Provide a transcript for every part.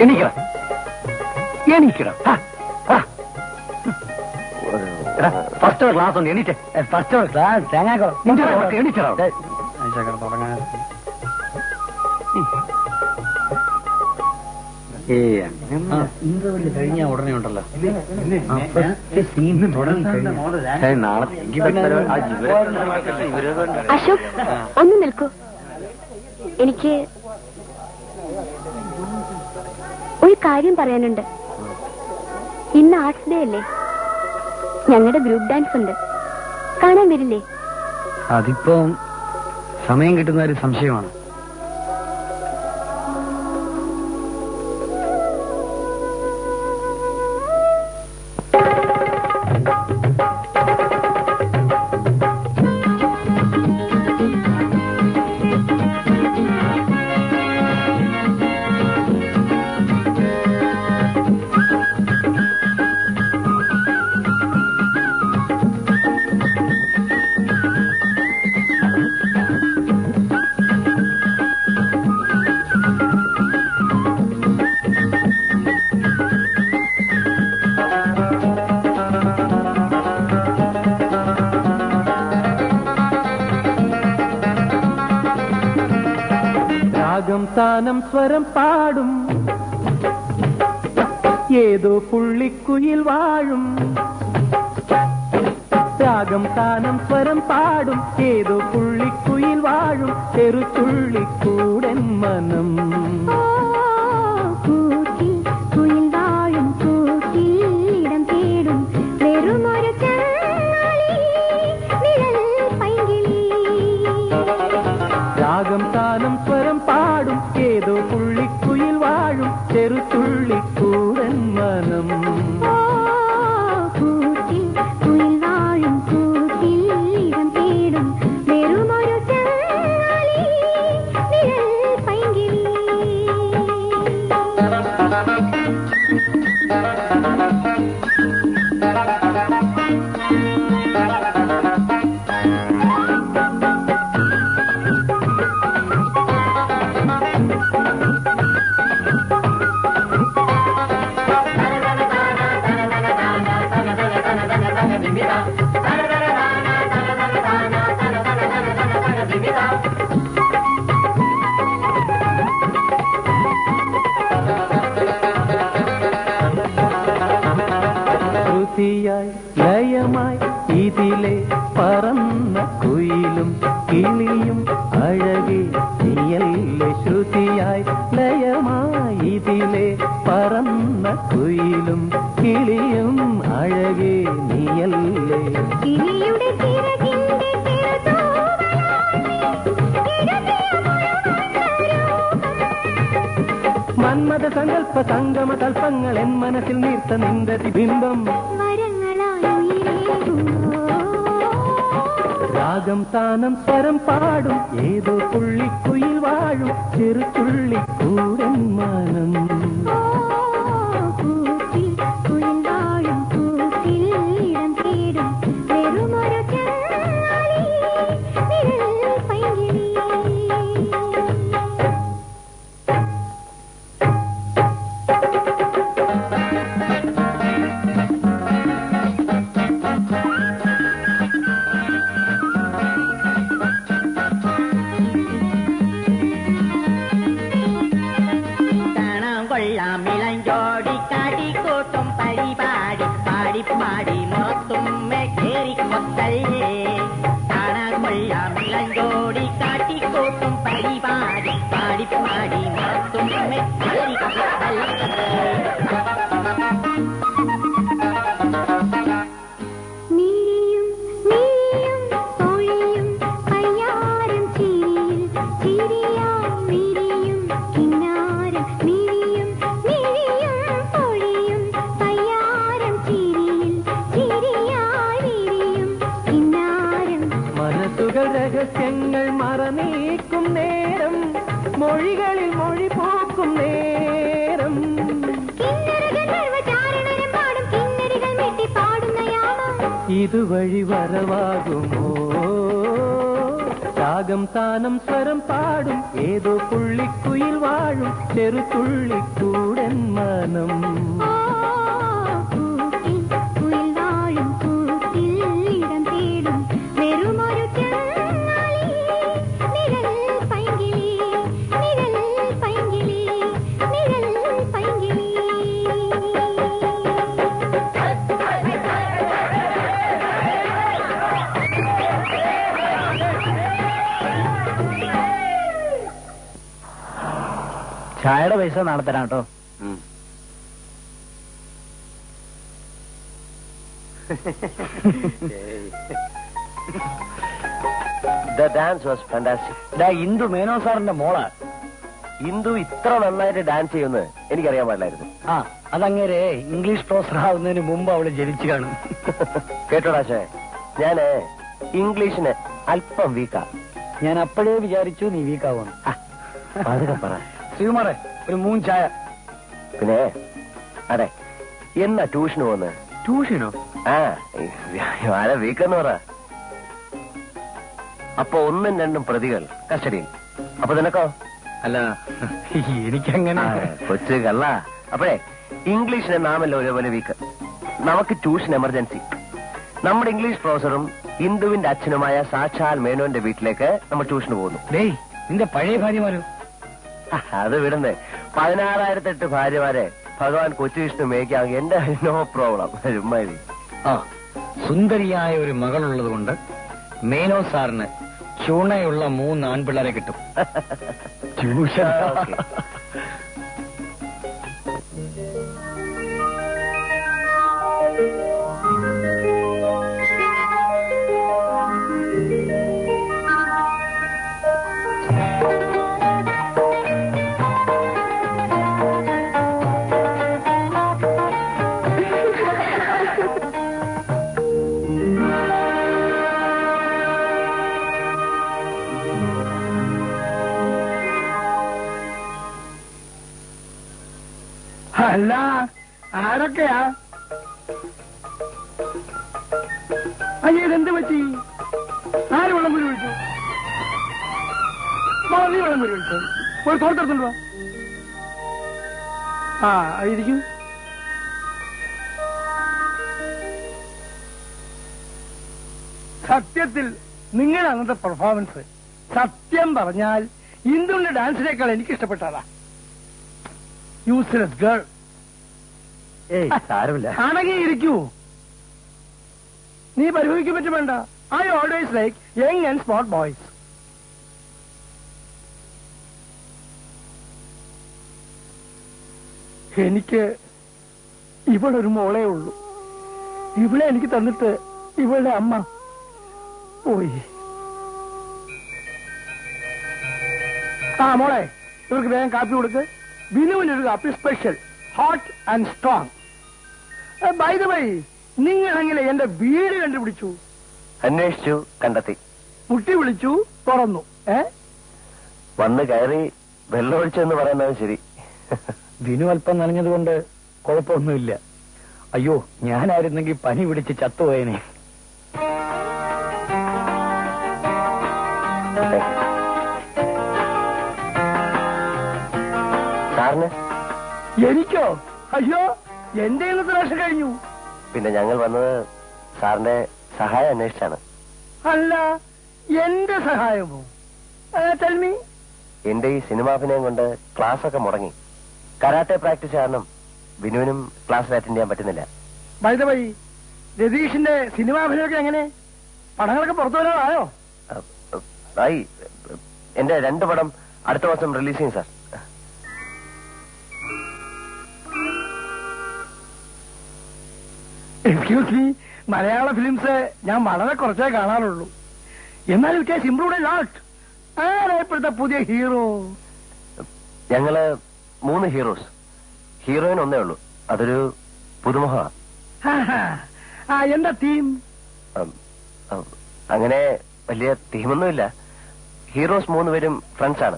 എണീക്കണം എണീക്കണം. First class ഉണ്ട്. എണീറ്റേ first class തേങ്ങാക്കോ എണീച്ചോ. Interview കഴിഞ്ഞ ഉടനെ ഉണ്ടല്ലോ അശോക് ഒന്ന് നിൽക്കൂ. എനിക്ക് ഒരു കാര്യം പറയാനുണ്ട്. ഇന്ന് ആർട്സ് ഡേ അല്ലേ? ഞങ്ങളുടെ ഗ്രൂപ്പ് ഡാൻസ് ഉണ്ട്. കാണാൻ വരില്ലേ? അതിപ്പോ സമയം കിട്ടുന്ന ഒരു സംശയമാണ്. താനം സ്വരം പാടും ഏതോ പുള്ളിക്കുയിൽ വാഴും. രാഗം താനം സ്വരം പാടും ഏതോ പുള്ളിക്കുയിൽ വാഴും. ചെറുതുള്ളിക്കൂടൻ മനം രാഗം താനം സ്വരം പാടും ഏതോ പുള്ളിക്കുയിൽ വാഴും. ചെറുതുള്ളിക്കൂടൻ മനം ശ്രുതിയായി ലയമായി ഇതിലെ പറന്ന കുയിലും കിളിയും അഴകെ നീയല്ലേ. ശ്രുതിയായി ലയമായി ഇതിലെ പറന്ന കുയിലും കിളിയും അഴകെ നീയല്ലേ. മന്മത സങ്കല്പ സംഗമ കൽപ്പങ്ങൾ എൻ മനസ്സിൽ നീർത്ത നിന്റെ ബിംബം. രാഗം താനം സ്വരം പാടും ഏതോ പുള്ളിക്കുയിൽ വാഴും. ചെറുതുള്ളിക്കൂടൻ മനം മിളഞ്ചോടി കാട്ടിക്കൂട്ടും പരിപാടി പാടിപ്പാടി മുഖത്തുമ്മെ കേറിക്കൊത്തല്ലേ. കാണാൻ കൊള്ളാം മിളഞ്ചോടി കാട്ടിക്കൂട്ടും പരിപാടി പാടിപ്പാടി മുഖത്തുമ്മെ കേറിക്കൊത്തല്ലേ. രഹസ്യങ്ങൾ മറനീക്കും നേരം മൊഴികളിൽ മൊഴി പോക്കും നേരം. ഇതുവഴി വരവാകുമോ രാഗം താനം സ്വരം പാടും ഏതോ പുള്ളിക്കുയിൽ വാഴും ചെറുതുള്ളിക്കൂടൻ മനം. ചായയുടെ പൈസ നാളെ തരാം കേട്ടോ. The dance was fantastic. Indu Menon സാറിന്റെ മോളാ. ഇന്ദു ഇത്ര നന്നായിട്ട് ഡാൻസ് ചെയ്യുമെന്ന് എനിക്കറിയാൻ പാടില്ലായിരുന്നു. ആ അതങ്ങേരെ ഇംഗ്ലീഷ് പ്രൊഫസർ ആവുന്നതിന് മുമ്പ് അവള് ജനിച്ചു കാണും. കേട്ടോടാ ശേ, ഞാന് ഇംഗ്ലീഷിന് അല്പം വീക്കാ. ഞാൻ അപ്പോഴേ വിചാരിച്ചു നീ വീക്കാവുന്നു. അതൊക്കെ പറ. ശ്രീകുമാറെ ഒരു 3 ചായ. പിന്നെ അതെ, എന്നാ ട്യൂഷന് പോന്ന്? ട്യൂഷനോ? ആരാ വീക്കെന്ന് പറ. അപ്പൊ 1ഉം 2ഉം പ്രതികൾ കസ്റ്റഡിയിൽ. അപ്പൊ നിനക്കോ? അല്ല എനിക്കങ്ങനെ കൊച്ചു കള്ള. അപ്പഴേ ഇംഗ്ലീഷിനെ നാമല്ലോ ഒരേപോലെ വീക്ക്. നമുക്ക് ട്യൂഷൻ എമർജൻസി. നമ്മുടെ ഇംഗ്ലീഷ് പ്രൊഫസറും ഇന്ദുവിന്റെ അച്ഛനുമായ സാക്ഷാൽ മേനോന്റെ വീട്ടിലേക്ക് നമ്മൾ ട്യൂഷന് പോകുന്നു. ഡേയ് നിന്റെ പഴയ ഭാര്യമാരോ? അത് വിടുന്നേ. 16,008 ഭാര്യമാരെ ഭഗവാൻ കൊച്ചു വിഷ്ണു മേയ്ക്കാമെങ്കിൽ എന്റെ നോ പ്രോബ്ലം. ചുമ്മാതി. ആ സുന്ദരിയായ ഒരു മകളുള്ളത് കൊണ്ട് മേനോ സാറിന് ചൂണയുള്ള 3 ആൺപിള്ളേരെ കിട്ടും. ട്യൂഷൻ. അല്ല ആരൊക്കെയാ? അയ്യ ഇതെന്ത് പറ്റി? ആര് വെള്ളം കുരി വിളിച്ചു? നീ വെള്ളം കുരി വിളിച്ചു? ഒരു തോർത്തെടുത്തുണ്ടോ? ആ ഇരിക്കും. സത്യത്തിൽ നിങ്ങളുടെ അന്നത്തെ പെർഫോമൻസ് സത്യം പറഞ്ഞാൽ ഇന്ദുവിന്റെ ഡാൻസിനേക്കാൾ എനിക്ക് ഇഷ്ടപ്പെട്ടതാ. Useless girl. ഏയ് സാരമില്ല. അടങ്ങിയിരിക്കൂ. നീ പരിഭവിക്കാൻ പറ്റും വേണ്ട. I always like young and smart boys. എനിക്ക് ഇവളൊരു മോളേ ഉള്ളൂ. ഇവളെ എനിക്ക് തന്നിട്ട് ഇവളുടെ അമ്മ പോയി. ആ മോളെ ഇവർക്ക് വേഗം കാപ്പി കൊടുക്ക്. ബിനുവിനൊരു കാപ്പി special, hot and strong. By the way, നിങ്ങളെങ്ങനെ എന്റെ വീട് കണ്ടുപിടിച്ചു? അന്വേഷിച്ചു, കണ്ടെത്തി. മുട്ടി വിളിച്ചു, തുറന്നു. വന്ന് കയറി വെള്ളമൊഴിച്ചെന്ന് പറയുന്നത് ശരി. ബിനു അല്പം നനഞ്ഞതുകൊണ്ട് കുഴപ്പമൊന്നുമില്ല. അയ്യോ ഞാനായിരുന്നെങ്കിൽ പനി പിടിച്ച് ചത്തുപോയനെ. സാറിന്? എനിക്കോ? അയ്യോ എന്റെ ഇന്നത്തെ പ്രാവശ്യം കഴിഞ്ഞു. പിന്നെ ഞങ്ങൾ വന്നത് സാറിന്റെ സഹായം അന്വേഷിച്ചാണ്. അല്ല എന്റെ സഹായമോ? തൽമി. എന്റെ ഈ സിനിമാഭിനയം കൊണ്ട് ക്ലാസ് ഒക്കെ മുടങ്ങി. കരാട്ടെ പ്രാക്ടീസ് കാരണം ബിനുവിനും ക്ലാസ്സിൽ അറ്റൻഡ് ചെയ്യാൻ പറ്റുന്നില്ല. ബൈ ദ വൈ, രതീഷിന്റെ സിനിമാഭിനയൊക്കെ എങ്ങനെ? പടങ്ങളൊക്കെ പുറത്തു വരാനായോ? ആയി. എന്റെ 2 പടം അടുത്ത വർഷം റിലീസ് ചെയ്യും സാർ. എക്സ്ക്യൂസ് മീ, മലയാള ഫിലിംസ് ഞാൻ വളരെ കുറച്ചേ കാണാറുള്ളൂ. എന്നാലും it has improved a lot. ആരാ ഇപ്പോഴത്തെ പുതിയ ഹീറോ? ഞങ്ങള് 3 ഹീറോസ്. ഹീറോയിൻ ഒന്നേ ഉള്ളൂ. അതൊരു പുതുമുഖമാണ്. എന്താ തീം? അങ്ങനെ വലിയ തീമൊന്നുമില്ല. ഹീറോസ് 3 പേരും ഫ്രണ്ട്സ് ആണ്.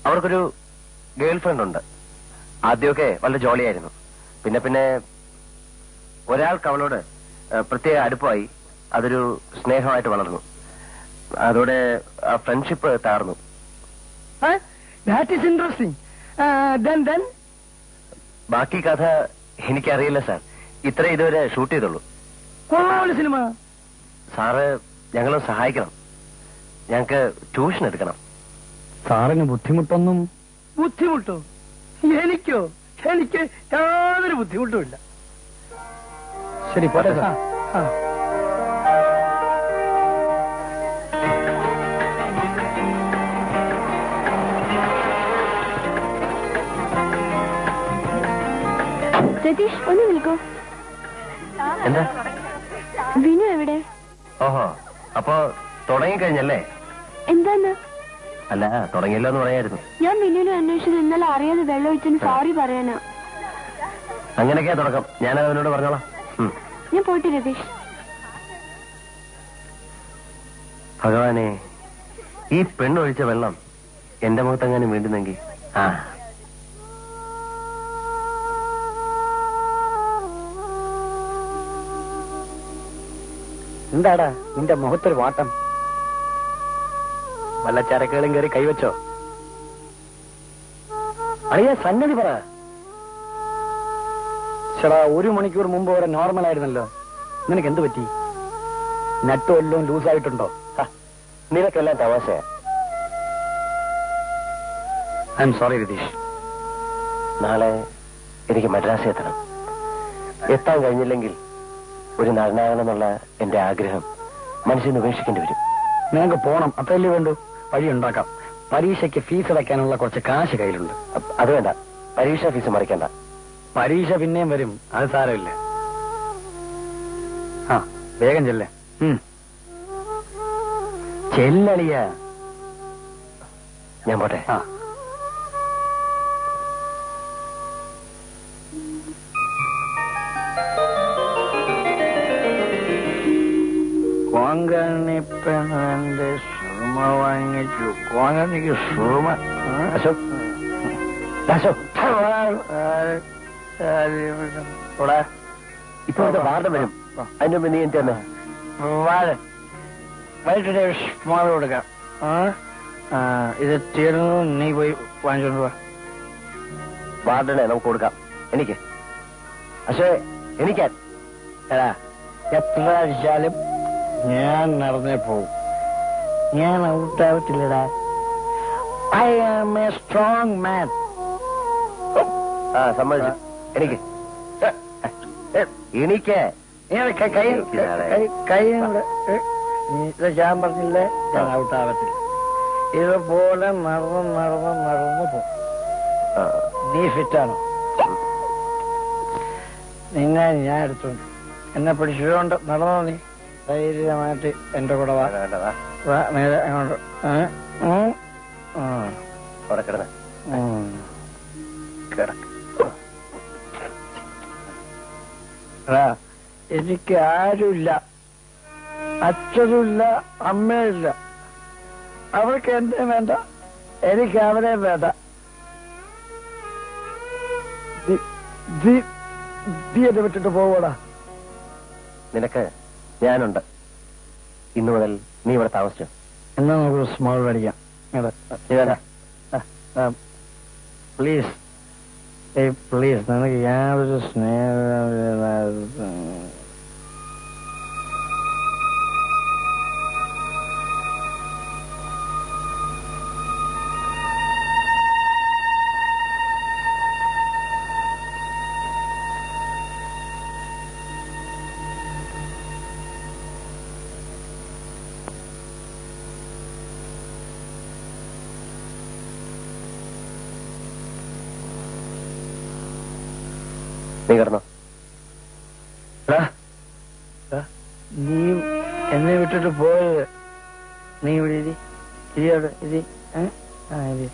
അവർക്കൊരു ഗേൾ ഫ്രണ്ട് ഉണ്ട്. ആദ്യമൊക്കെ വളരെ ജോളിയായിരുന്നു. പിന്നെ ഒരാൾക്ക് അവളോട് പ്രത്യേക അടുപ്പമായി. അതൊരു സ്നേഹമായിട്ട് വളർന്നു. അതോടെ ആ ഫ്രണ്ട്ഷിപ്പ് താർന്നു. That is interesting. ദെൻ ബാക്കി കഥ എനിക്കറിയില്ല സാർ. ഇത്ര ഇതുവരെ ഷൂട്ട് ചെയ്തുള്ളൂ. കൊള്ളാമല്ലോ സിനിമ. സാറ് ഞങ്ങളെ സഹായിക്കണം. ഞങ്ങക്ക് ട്യൂഷൻ എടുക്കണം. സാറിന് ബുദ്ധിമുട്ടൊന്നും? ബുദ്ധിമുട്ടോ? എനിക്കോ? എനിക്ക് യാതൊരു ബുദ്ധിമുട്ടുമില്ല. ശരി, പോട്ടെ സാർ. ആ. രതീഷ്, ഒന്ന് നിൽക്കൂ. എന്താ? വിനു എവിടെ? ഓഹോ, അപ്പൊ തുടങ്ങിക്കഴിഞ്ഞല്ലേ? എന്താന്ന്? അല്ല, തുടങ്ങിയല്ലോ എന്ന് പറയായിരുന്നു. ഞാൻ വിനുവിനെ അന്വേഷിച്ചത് ഇന്നലെ അറിയാതെ വെള്ളം ഒഴിച്ചതിന് സോറി പറയാനാ. അങ്ങനെയൊക്കെയാ തുടക്കം. ഞാനത് അവനോട് പറഞ്ഞോളാം. ഞാൻ പോയിട്ട് രതീഷ്. ഭഗവാനെ, ഈ പെണ്ണൊഴിച്ച വെള്ളം എന്റെ മുഖത്തെങ്ങാനും വീണ്ടുന്നെങ്കിൽ. ആ, എന്താടാ നിന്റെ മുഖത്തൊരു വാട്ടം? വല്ല ചരക്കുകളും കയറി കൈവച്ചോ? അളിയ സംഗതി പറ. ചേടാ, 1 മണിക്കൂർ മുമ്പ് വരെ നോർമൽ ആയിരുന്നല്ലോ. നിനക്ക് എന്ത് പറ്റി? നട്ട് വല്ലതും ലൂസായിട്ടുണ്ടോ? നിനക്കെല്ലാം തമാശയാ. I am sorry Ratheesh. നാളെ എനിക്ക് മദ്രാസിൽ എത്തണം. എത്താൻ കഴിഞ്ഞില്ലെങ്കിൽ ഒരു നടനാകണമെന്നുള്ള എന്റെ ആഗ്രഹം മനസ്സിൽ നിന്ന് ഉപേക്ഷിക്കേണ്ടി വരും. നിനക്ക് പോണം, അത്രയല്ലേ വേണ്ടു. വഴി ഉണ്ടാക്കാം. പരീക്ഷയ്ക്ക് ഫീസ് അടയ്ക്കാനുള്ള കുറച്ച് കാശ് കയ്യിലുണ്ട്. അത് വേണ്ട, പരീക്ഷ ഫീസ് മറിക്കണ്ട. പരീക്ഷ പിന്നെയും വരും, അത് സാരമില്ല. ആ, വേഗം ചെല്ലേ. ചെല്ലളിയ. ഞാൻ പോട്ടെ. ആ, കോങ്കണിപ്പെണ്ണന്റെ സുർമ വാങ്ങിച്ചു. കോങ്കണിക്ക് സുർമ. അശോക്, അശോക്, ഇപ്പൊ വാർത്ത വരും. അതിന്റെ മുമ്പ് നീ എന്ത് തന്നെ വൈകിട്ട് സ്മോൾ കൊടുക്കാം. ഇത് തീർന്നു, നീ പോയി വാങ്ങിച്ചോണ്ട് പോവാ. വാർഡനെ നമുക്ക് കൊടുക്കാം. എനിക്ക് പക്ഷേ എനിക്കാൻ എടാ, എത്ര അടിച്ചാലും ഞാൻ നടന്നേ പോവും. ഞാൻ ഔട്ടാവത്തില്ലടാ. I am a strong man. ആ, സമ്മതിച്ചു. എനിക്ക് ഞാൻ പറഞ്ഞില്ലേ, ഞാൻ ഔട്ടാവത്തില്ല. ഇതുപോലെ നടന്ന് പോകും. നീ ഫിറ്റാണോ? നിന്നെ ഞാൻ എടുത്തോണ്ട് എന്നെ പിടിച്ചുകൊണ്ട് നടന്നോ. നീ ധൈര്യമായിട്ട് എന്റെ കൂടെ വാ. നേരെ അങ്ങോട്ട്. അവിടെ കിടന്ന് കിടക്ക്. എനിക്ക് ആരുമില്ല. അച്ഛനുമില്ല, അമ്മയില്ല. അവർക്ക് എന്നെ വേണ്ട, എനിക്ക് അവരെ വേണ്ട. നീ എന്നെ വിട്ടിട്ട് പോവടാ. നിനക്ക് ഞാനുണ്ട്. ഇന്നു മുതൽ നീ ഇവിടെ താമസിച്ചു. എന്നാ നമുക്ക് സ്മോൾ മേടിക്കാം. പ്ലീസ്, പ്ലീസ്, നിനക്ക് യാതൊരു സ്നേഹം. നീ കിടന്നോ. നീ എന്നെ വിട്ടിട്ട് പോയത്. നീ ഇവിടെ ഇരി. ഇരി അവിടെ ഇരി. ഇരി.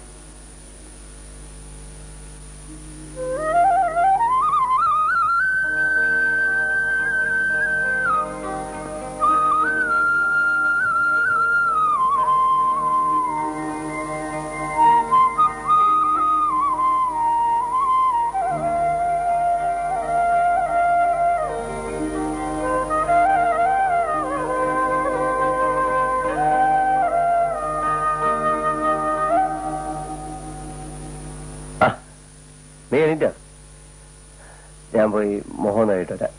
എണീറ്റോ? ഞാൻ പോയി മുഖം കഴിട്ട് വരാം.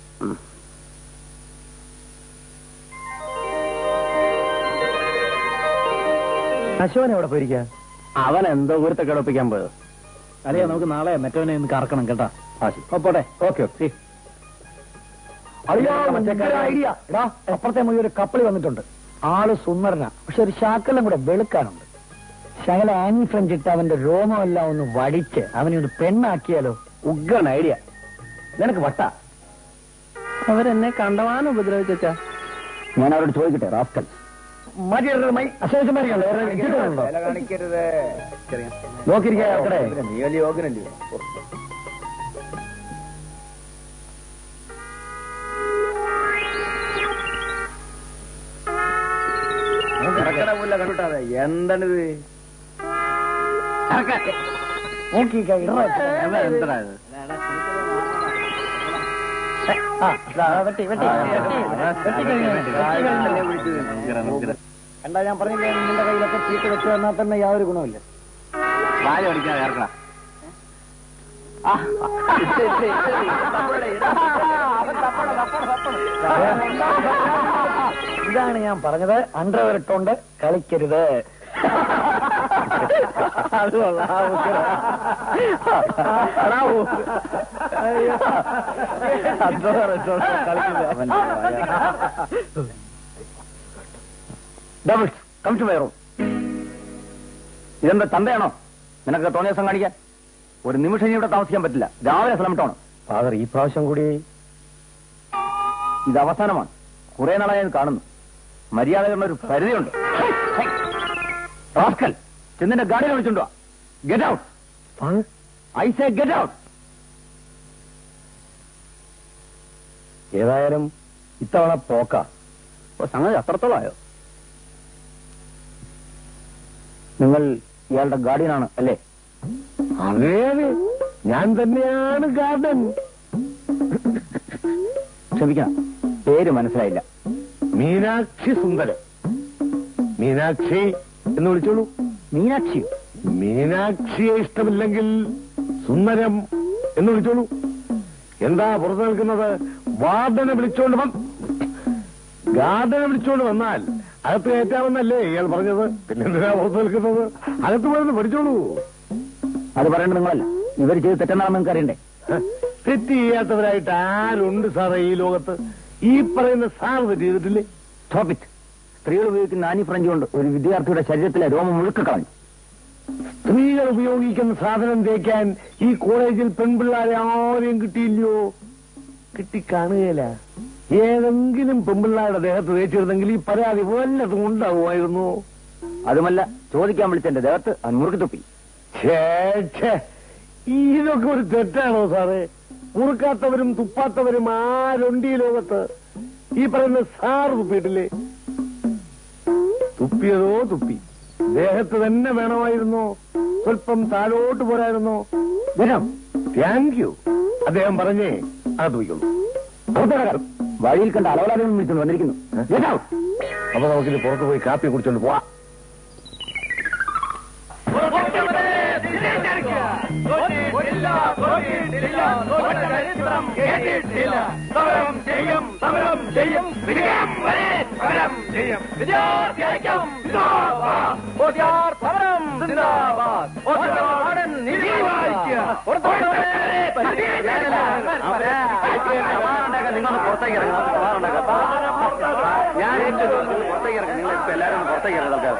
അശോകൻ എവിടെ പോയിരിക്കുക? അവൻ എന്തോ ഗുരുത്തെ കിടപ്പിക്കാൻ പോയത്. അല്ലേ, നമുക്ക് നാളെ മറ്റവനെ ഒന്ന് കറക്കണം കേട്ടാ. പോട്ടെ. Okay okay. ഐഡിയ. എടാ, അപ്പുറത്തെ മുഴുവൻ ഒരു കപ്പളി വന്നിട്ടുണ്ട്. ആള് സുന്ദരനാ, പക്ഷെ ഒരു ശാക്കെല്ലാം കൂടെ വെളുക്കാനുണ്ട്. ശകല ആനി ഫ്രഞ്ച് ഇട്ട് അവന്റെ രോമമെല്ലാം ഒന്ന് വടിച്ച് അവനെ ഒന്ന് പെണ്ണാക്കിയാലോ? ഉഗ്രൻ ഐഡിയ. നിനക്ക് വട്ട. അവരെന്നെ കണ്ടവാനും ഉപദ്രവിച്ചാ. ഞാൻ അവരോട് ചോദിക്കട്ടെ, റാസ്കൽ കാണിക്കരുത്. നോക്കിയിരിക്കേ. നീ വലിയ യോഗനല്ലേ? കണ്ടിട്ടാതെ എന്താണിത്? എന്താ ഞാൻ പറഞ്ഞില്ലേ, നിന്റെ കയ്യിലൊക്കെ ചീട്ട് വെച്ച് തന്നാൽ തന്നെ യാതൊരു ഗുണമില്ല. വാല് പഠിക്കാതെ ഇറക്കണം. ഇതാണ് ഞാൻ പറഞ്ഞത്, അണ്ടർവെയർ ഇട്ടോണ്ട് കളിക്കരുത്. ഇതെന്താ തന്തയാണോ? നിനക്ക് തോന്നിയ ദിവസം കാണിക്കാൻ? ഒരു നിമിഷം ഇനി ഇവിടെ താമസിക്കാൻ പറ്റില്ല. രാവിലെ സ്ഥലം വിട്ടോണം. ഫാദർ, ഈ പ്രാവശ്യം കൂടി ഇത് അവസാനമാണ്. കുറെ നാളായി ഞാൻ കാണുന്നു. മര്യാദകളുടെ ഒരു പരിധിയുണ്ട്. റാസ്കൽ, ചെന്നിന്റെ ഗാഡിയെ വിളിച്ചുണ്ടോ? Get out. I say get out. ഏതായാലും ഇത്തവണ പോക്ക. സംഗതി അത്രത്തോളായോ? നിങ്ങൾ ഇയാളുടെ ഗാർഡിയനാണ് അല്ലേ? അതെ അതെ, ഞാൻ തന്നെയാണ് ഗാർഡൻ. ക്ഷമിക്കണം, പേര് മനസ്സിലായില്ല. മീനാക്ഷി സുന്ദരം. മീനാക്ഷി എന്ന് വിളിച്ചോളൂ. മീനാക്ഷി? മീനാക്ഷിയെ ഇഷ്ടമില്ലെങ്കിൽ സുന്ദരം എന്ന് വിളിച്ചോളൂ. എന്താ പുറത്തു നിൽക്കുന്നത്? വാർഡനെ വിളിച്ചോണ്ട് ഗാർഡനെ വിളിച്ചോണ്ട് വന്നാൽ അകത്ത് കയറ്റാമെന്നല്ലേ ഇയാൾ പറഞ്ഞത്? പിന്നെന്തിനാ പുറത്തു നിൽക്കുന്നത്? അകത്ത് പോയെന്ന് പഠിച്ചോളൂ. അത് പറയേണ്ടത് നിങ്ങളല്ല. ഇവർ ചെയ്ത് തെറ്റെന്നാണെന്ന് നിങ്ങൾക്ക് അറിയണ്ടേ? തെറ്റ് ചെയ്യാത്തവരായിട്ട് ആരുണ്ട് സാറേ ഈ ലോകത്ത്? ഈ പറയുന്ന സാർ തെറ്റ് ചെയ്തിട്ടില്ലേ? ടോപ്പിക്. സ്ത്രീകൾ ഉപയോഗിക്കുന്ന ആനി ഫ്രഞ്ച് കൊണ്ട് ഒരു വിദ്യാർത്ഥിയുടെ ശരീരത്തിലെ രോമം മുഴുക്ക കളഞ്ഞു. സ്ത്രീകൾ ഉപയോഗിക്കുന്ന സാധനം തേക്കാൻ ഈ കോളേജിൽ പെൺപിള്ളാരെ ആരെയും കിട്ടിയില്ലയോ? കിട്ടിക്കാണുകയില്ല. ഏതെങ്കിലും പെൺപിള്ളാരുടെ ദേഹത്ത് തേച്ചിരുന്നെങ്കിൽ ഈ പരാതി വല്ലതും ഉണ്ടാവുമായിരുന്നു. അതുമല്ല, ചോദിക്കാൻ വിളിച്ചെന്റെ ദേഹത്ത് മുറുക്കി തുപ്പി. ഇതൊക്കെ ഒരു തെറ്റാണോ സാറേ? മുറുക്കാത്തവരും തുപ്പാത്തവരും ആരുണ്ട് ഈ ലോകത്ത്? ഈ പറയുന്ന സാർ തുപ്പിയിട്ടില്ലേ? തുപ്പിയതോ തുപ്പി. ദേഹത്ത് തന്നെ വേണമായിരുന്നോ? സ്വല്പം താഴോട്ട് പോരായിരുന്നോ? Thank you. അദ്ദേഹം പറഞ്ഞേ അത് തുപ്പിക്കുള്ളൂ. വഴിയിൽ കണ്ട അലവലാതെ വിളിച്ചുകൊണ്ട് വന്നിരിക്കുന്നു. അപ്പൊ നമുക്കിത് പുറത്തു പോയി കാപ്പി കുടിച്ചോണ്ട് പോവാം. നിങ്ങളൊന്ന് പുറത്തേക്ക് ഇറങ്ങണം. ഞാൻ പുറത്തേക്ക് ഇറങ്ങി. നിങ്ങൾ ഇപ്പൊ എല്ലാവരും പുറത്തേക്ക് ഇറങ്ങാം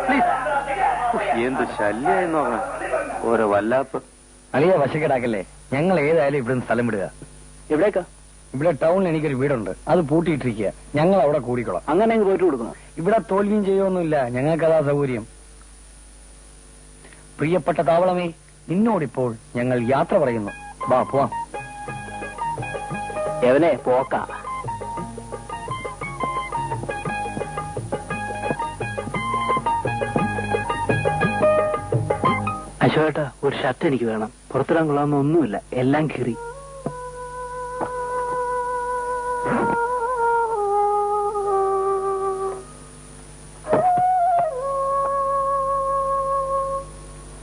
പ്ലീസ്. എന്ത് ശല്യായി നോക്കണം. ഓരോ വല്ലാപ്പ്. അളിയ വശക്കേടാക്കല്ലേ. ഞങ്ങൾ ഏതായാലും ഇവിടുന്ന് സ്ഥലം വിടുക. എവിടേക്കാ? ഇവിടെ ടൗണിൽ എനിക്കൊരു വീടുണ്ട്, അത് പൂട്ടിയിട്ടിരിക്കുക. ഞങ്ങൾ അവിടെ കൂടിക്കൊള്ളാം. അങ്ങനെ പോയിട്ട് കൊടുക്കണം. ഇവിടെ തോൽവിയും ചെയ്യുമൊന്നുമില്ല, ഞങ്ങൾക്കതാ സൗകര്യം. പ്രിയപ്പെട്ട താവളമേ, നിന്നോടിപ്പോൾ ഞങ്ങൾ യാത്ര പറയുന്നു. വാ പോവാം. എവനെ പോക്ക. അശോകേട്ടാ, ഒരു ഷർട്ട് എനിക്ക് വേണം. പുറത്തിടാൻ കൊള്ളാവുന്ന ഒന്നുമില്ല, എല്ലാം കീറി.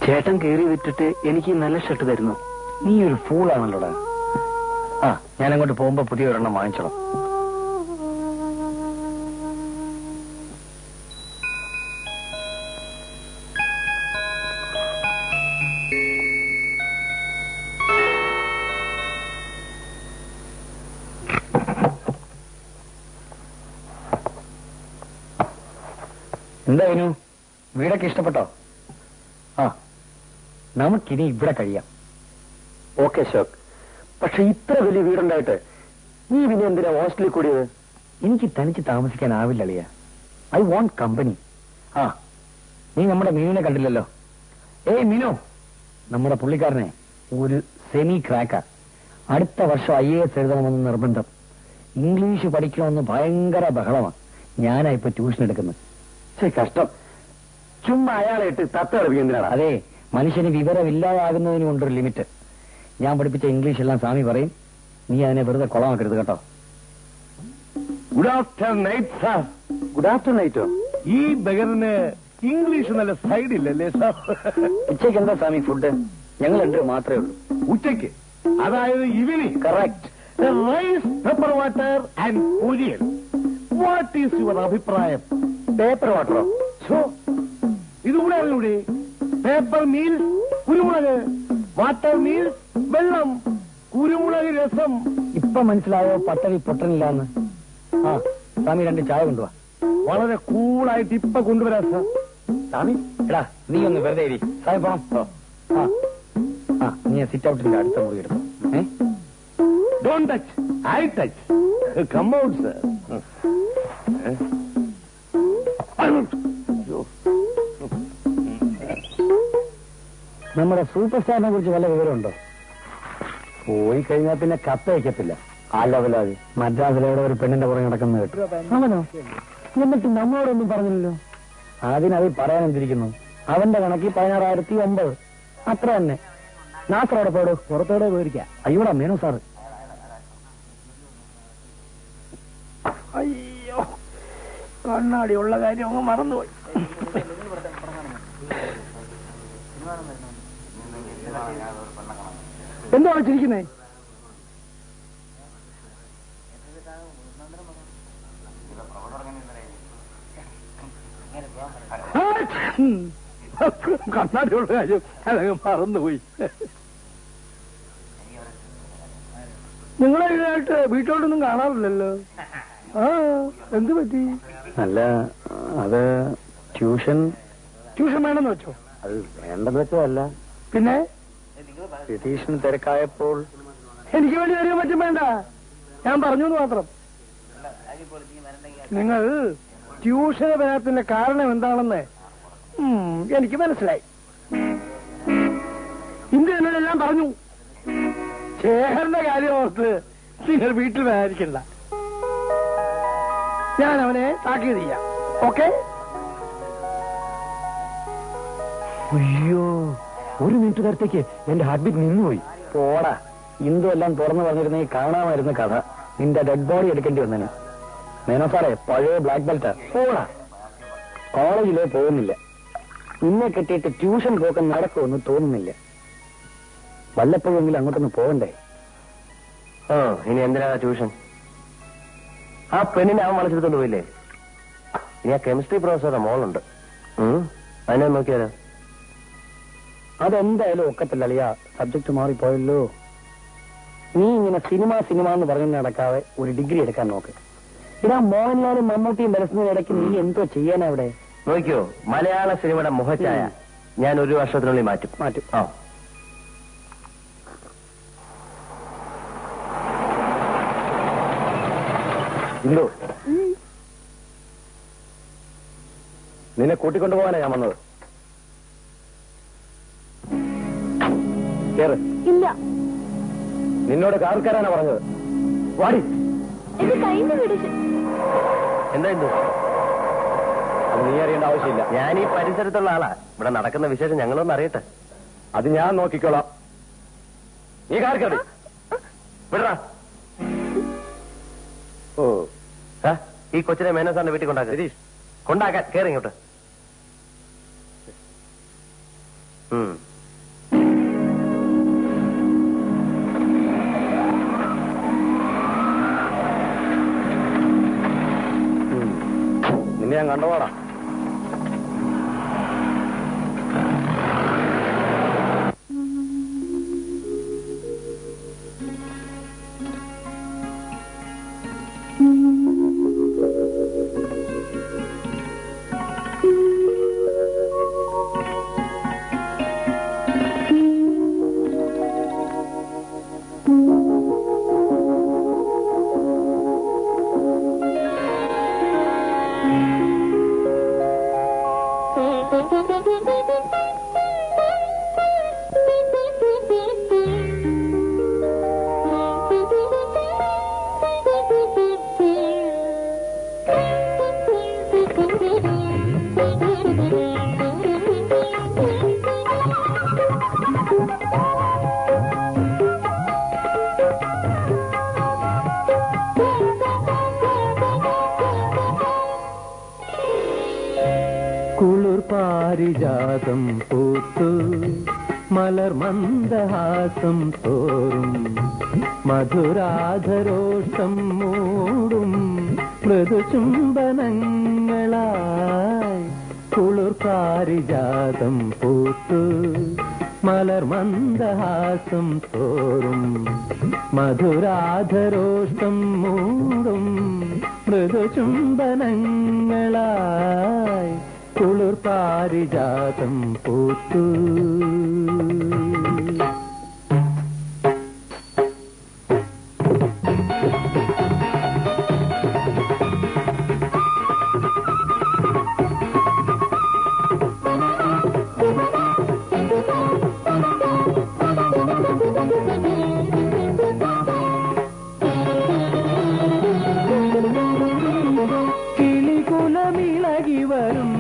ചേട്ടൻ കീറി വിറ്റിട്ട് എനിക്ക് നല്ല ഷർട്ട് തരുന്നു. നീ ഒരു ഫൂളാണല്ലോടാ. ആ, ഞാൻ അങ്ങോട്ട് പോകുമ്പോ പുതിയ ഒരെണ്ണം വാങ്ങിച്ചോളാം. എന്തായിരുന്നു വീടൊക്കെ ഇഷ്ടപ്പെട്ടോ? ആ, നമുക്കിനി ഇവിടെ കഴിയാം. ഓക്കെ അശോക്, പക്ഷെ ഇത്ര വലിയ വീടുണ്ടായിട്ട് നീ പിന്നെ എന്തിനാ ഹോസ്റ്റലിൽ കൂടിയത്? എനിക്ക് തനിച്ച് താമസിക്കാനാവില്ല അളിയ. I want company. ആ, നീ നമ്മുടെ മീനുവിനെ കണ്ടില്ലല്ലോ. ഏയ് മീനു, നമ്മുടെ പുള്ളിക്കാരനെ ഒരു സെമി ക്രാക്കാ. അടുത്ത വർഷം IAS എഴുതണമെന്ന് നിർബന്ധം. ഇംഗ്ലീഷ് പഠിക്കണമെന്ന് ഭയങ്കര ബഹളമാണ്. ഞാനാ ഇപ്പൊ ട്യൂഷൻ എടുക്കുന്നത്. കഷ്ടം. ചുമ്മാ അയാളെ ഇട്ട് തത്ത കളിപ്പിക്കുന്നതിനാണ്. അതെ, മനുഷ്യന് വിവരമില്ലാതാകുന്നതിന് കൊണ്ടൊരു ലിമിറ്റ്. ഞാൻ പഠിപ്പിച്ച ഇംഗ്ലീഷ് എല്ലാം സ്വാമി പറയും. നീ അതിനെ വെറുതെ കുളമാക്കരുത് കേട്ടോ. Good after night sir. Good after നൈറ്റോ? ഈ ബഗറിന് ഇംഗ്ലീഷ് നല്ല സൈഡ് ഇല്ലല്ലേ സാർ? ഉച്ചയ്ക്ക് എന്താ സ്വാമി ഫുഡ്? ഞങ്ങൾ രണ്ടും മാത്രമേ ഉള്ളൂ. ഉച്ചയ്ക്ക്, അതായത് evening. Correct. Rice, pepper water and poriyal. What is your അഭിപ്രായം? പേപ്പർ വാട്ടറോ? ഇതുകൂടെ അറിയൂടെ? പേപ്പർ മീൽസ് കുരുമുളക്, വാട്ടർ മീൽസ് വെള്ളം, കുരുമുളക് രസം. ഇപ്പൊ മനസ്സിലായോ പട്ടവി പൊട്ടനില്ലാന്ന്? ആ, സ്വാമി 2 ചായ കൊണ്ടുവാ. വളരെ കൂളായിട്ട് ഇപ്പൊ കൊണ്ടുവരാം സാർ. സ്വാമി, എടാ നീ ഒന്ന് വെറുതെ ഇരി. സ്വാമി പോണം. ആ ആ, നീ സിറ്റ് ഔട്ടിന്റെ അടുത്ത മുറി എടുത്തു. Don't touch, I touch. Come out sir. നമ്മുടെ സൂപ്പർ സ്റ്റാറിനെ കുറിച്ച് വല്ല വിവരമുണ്ടോ? പോയി കഴിഞ്ഞാൽ പിന്നെ കത്ത് വയ്ക്കത്തില്ല. ആ ലെവലാത്. മദ്രാസിലെവിടെ ഒരു പെണ്ണിന്റെ പുറകെ നടക്കുന്നത് കേട്ടു. അവനോ? എന്നിട്ട് നമ്മളോടൊന്നും പറഞ്ഞില്ലല്ലോ. അതിനത് പറയാൻ എന്തിരിക്കുന്നു? അവന്റെ കണക്ക് 16,009. അത്ര തന്നെ. നാസറോടെ പോടോ, പുറത്തോടെ പോയിരിക്കാം. അയ്യോടാ മേനോ സാറ്. അയ്യോ, കണ്ണാടി ഉള്ള കാര്യം അങ്ങ് മറന്നുപോയി. എന്താണ് ചിരിക്കുന്നേ? കണ്ണാടി ഉള്ള കാര്യം അതങ്ങ് മറന്നുപോയി. നിങ്ങളെ ഇതിനായിട്ട് വീട്ടിലോട്ടൊന്നും കാണാറില്ലല്ലോ. ആ, എന്ത് പറ്റി? അല്ല, അത് ട്യൂഷൻ വേണമെന്ന് വെച്ചോ? അത് വേണ്ടെന്ന് വെച്ചതല്ല. പിന്നെ രതീഷിന് തിരക്കായപ്പോൾ എനിക്ക് വേണ്ടി അറിയാൻ പറ്റും. വേണ്ട, ഞാൻ പറഞ്ഞു എന്ന് മാത്രം. നിങ്ങൾ ട്യൂഷന് വരാത്തിന്റെ കാരണം എന്താണെന്ന് എനിക്ക് മനസ്സിലായി. ഇന്ന് എന്നോടെല്ലാം പറഞ്ഞു. ശേഖരന്റെ കാര്യം ഓർത്ത് നിങ്ങൾ വീട്ടിൽ വരാതിരിക്കണ്ട. ഞാൻ അവനെ താക്കീത് ചെയ്യാം. ഓക്കെ? അയ്യോ, 1 മിനിറ്റ് നേരത്തേക്ക് എന്റെ ഹാർട്ട് ബീറ്റ് നിന്നുപോയി. പോടാ, ഇന്ദു എല്ലാം തുറന്നു പറഞ്ഞിരുന്നെങ്കിൽ കാണാമായിരുന്നു കഥ. നിന്റെ ഡെഡ് ബോഡി എടുക്കേണ്ടി വന്നേനെ. മേനോ സാറേ, പഴയ ബ്ലാക്ക് ബെൽറ്റാ. പോടാ, കോളേജിലേ പോകുന്നില്ല. നിന്നെ കെട്ടിയിട്ട് ട്യൂഷൻ പോക്കാൻ നടക്കുമെന്ന് തോന്നുന്നില്ല. വല്ലപ്പോഴെങ്കിലും അങ്ങോട്ടൊന്ന് പോകണ്ടേ? ആ, ഇനി എന്തിനാ ട്യൂഷൻ? ആ പെണ്ണിനെ അവൻ വളച്ചെടുത്തോണ്ട് പോയില്ലേ? ഇനി ആ കെമിസ്ട്രി പ്രൊഫസറുടെ മോളുണ്ട്. അതിനെ നോക്കിയാലോ? അതെന്തായാലും ഒക്കത്തില്ല അളിയ. സബ്ജക്ട് മാറിപ്പോയല്ലോ. നീ ഇങ്ങനെ സിനിമ എന്ന് പറഞ്ഞു നടക്കാതെ ഒരു ഡിഗ്രി എടുക്കാൻ നോക്ക്. ഇതാ മോഹൻലാലും മമ്മൂട്ടിയും വരുന്നതിന് ഇടയ്ക്ക് നീ എന്തോ ചെയ്യാനാ അവിടെ? നോക്കിയോ, മലയാള സിനിമയുടെ മുഖച്ഛായ ഞാൻ 1 വർഷത്തിനുള്ളിൽ മാറ്റും. ആ, ഇല്ലോ, നിന്നെ കൂട്ടിക്കൊണ്ടുപോകാനാ ഞാൻ വന്നത്. കേറ്. ഇല്ല, നിന്നോട് കാർ കയറാനാ പറഞ്ഞത്. വാടി. എന്റെ കയ്യിൽ പിടിച്ചു. എന്താ ഇത്? അത് നീ അറിയേണ്ട ആവശ്യമില്ല. ഞാൻ ഈ പരിസരത്തുള്ള ആളാ. ഇവിടെ നടക്കുന്ന വിശേഷം ഞങ്ങളൊന്ന് അറിയട്ടെ. അത് ഞാൻ നോക്കിക്കോളാം. നീ കാർ കയറി. വിടറാ. ഓ, ഈ കൊച്ചിനെ മേനോ സാറിന്റെ വീട്ടിൽ കൊണ്ടാക്കാൻ കേറി ഇങ്ങോട്ട്. ഞാൻ കണ്ടുപോടാ. കുളിർ പാരിജാതം പൂത്തു മലർ മന്ദഹാസം തോറും മധുരാധരോഷം മൂടും മൃദുചുംബനങ്ങളായി. കുളിർ പാരിജാതം പൂത്തു മലർ മന്ദഹാസം തോറും മധുരാധരോഷം മൂടും മൃദുചുംബനങ്ങളായി. കുളിർ പാരിജാതം പൂത്തു. കിളികുലമിളകി വരും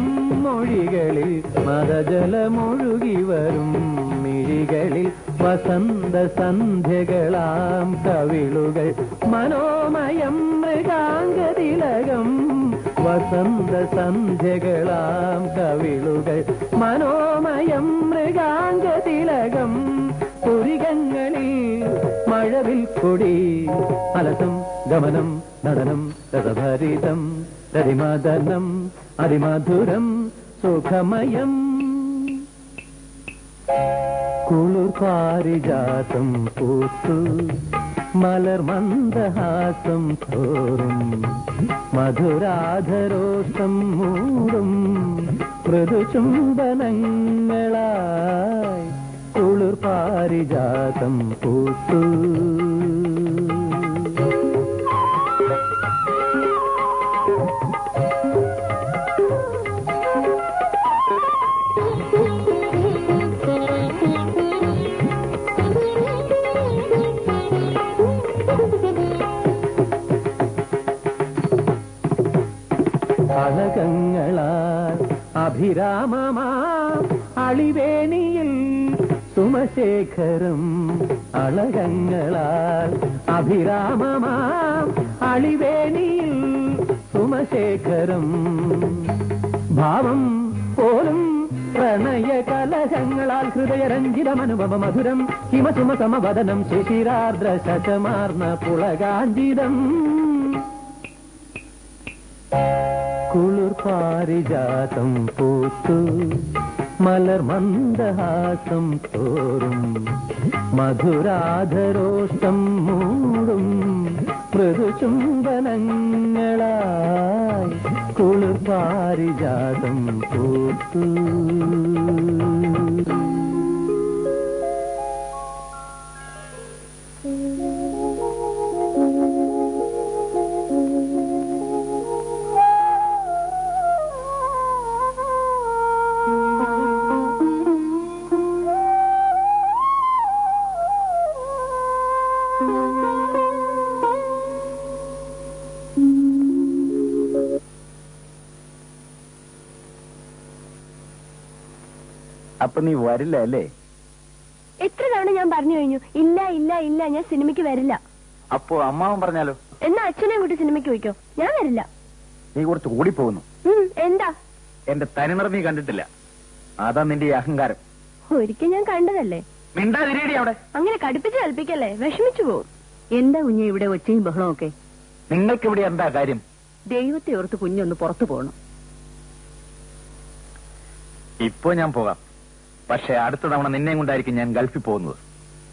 മൊഴികളിൽ മദജലമൊഴുകി വരും മിഴികളിൽ വസന്ത സന്ധ്യകളാം കവിളുകൾ മനോമയം മൃഗാംഗതിലകം. വസന്ത സന്ധ്യകളാം കവിളുകൾ മനോമയം മൃഗാംഗതിലകം. പുരികങ്ങളിൽ മഴവിൽ കൊടി അലസം ഗമനം നടനം രസഭരിതം രതിമദനം അതിമധുരം സുഖമയം. കുളിർ പാരിജാതം പൂത്തു മലർ മന്ദഹാസം തോറും മധുരാധരോഷം മൂടും മൃദുചുംബനങ്ങളായി. കുളിർ പാരിജാതം പൂത്തു. അളകങ്ങളാൽ അഭിരാമമാ അളിവേണിയിൽ സുമശേഖരം. അളകങ്ങളാൽ അഭിരാമമാ അളിവേണിയിൽ സുമശേഖരം. ഭാവം പോലും പ്രണയ കലഹങ്ങളാൽ ഹൃദയരഞ്ജിതമനുപമ മധുരം. ഹിമസുമ സമവദനം ശിശിരാർദ്ര ശതമാർന്ന പുളകാഞ്ചിതം. കുളിർ പാരിജാതം പൂത്തു മലർ മന്ദഹാസം തോറും മധുരാധരോഷം മൂടും മൃദുചുംബനങ്ങളായി. കുളിർ പാരിജാതം പൂത്തു. അപ്പൊ നീ വരില്ല അല്ലേ? എത്ര തവണ ഞാൻ പറഞ്ഞു കഴിഞ്ഞു, ഇല്ല ഇല്ല ഇല്ല, ഞാൻ സിനിമയ്ക്ക് വരില്ല. അപ്പോ അമ്മാവൻ പറഞ്ഞാലോ? എന്നാ അച്ഛനെ കൂട്ടി സിനിമയ്ക്ക് പോയിക്കോ, ഞാൻ വരില്ല. നീ കുറച്ച് ഓടിപ്പോകുന്നു. എന്താ? എന്റെ തനിനിറ നീ കണ്ടിട്ടില്ല, അതാ നിന്റെ ഈ അഹങ്കാരം. ഒരിക്കൽ ഞാൻ കണ്ടതല്ലേ. മിണ്ടാതിരിയടി അവിടെ. അങ്ങനെ കടുപ്പിച്ച് കൽപ്പിക്കല്ലേ, വിഷമിച്ചു പോവും. എന്താ കുഞ്ഞെ ഇവിടെ ഒച്ചയും ബഹളവും ഒക്കെ? നിങ്ങൾക്കിവിടെ എന്താ കാര്യം? ദൈവത്തെ ഓർത്ത് കുഞ്ഞൊന്ന് പുറത്തു പോകണം. ഇപ്പോ ഞാൻ പോകാം. പക്ഷെ അടുത്ത തവണ നിന്നെയും കൊണ്ടായിരിക്കും ഞാൻ ഗൾഫിൽ പോകുന്നത്.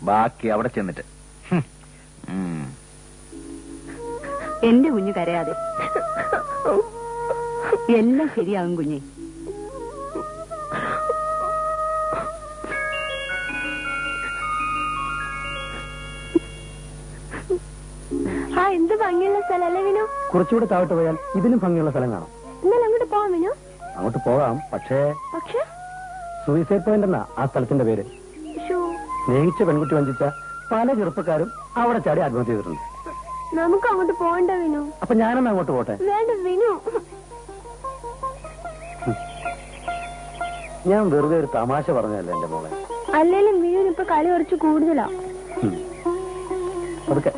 ബാക്കി അവിടെ ചെന്നിട്ട്. എന്റെ കുഞ്ഞു കരയാതെ. എല്ലാം ശരിയാകും കുഞ്ഞെ. ആ എന്ത് ഭംഗിയുള്ള സ്ഥലല്ലേ വിനു. കുറച്ചുകൂടെ താഴോട്ട് പോയാൽ ഇതിലും ഭംഗിയുള്ള സ്ഥലം കാണാം. എന്നാൽ അങ്ങോട്ട് പോവാം വിനു. അങ്ങോട്ട് പോകാം. പക്ഷേ സൂയിസൈഡ് പോയിന്റ് എന്നാ ആ സ്ഥലത്തിന്റെ പേര്. സ്നേഹിച്ച പെൺകുട്ടി വഞ്ചിച്ച പല ചെറുപ്പക്കാരും അവിടെ ചാടി ആത്മഹത്യ ചെയ്തിട്ടുണ്ട്. നമുക്ക് അങ്ങോട്ട് പോകണ്ട വിനു. അപ്പൊ ഞാനെന്നാ അങ്ങോട്ട് പോട്ടെ? വേണ്ട വിനു. ഞാൻ വെറുതെ ഒരു തമാശ പറഞ്ഞതല്ലേ എന്റെ മോളെ. അല്ലേലും വിനുവിന് ഇപ്പൊ കളി കുറച്ച് കൂടുതലാ. അതൊക്കെ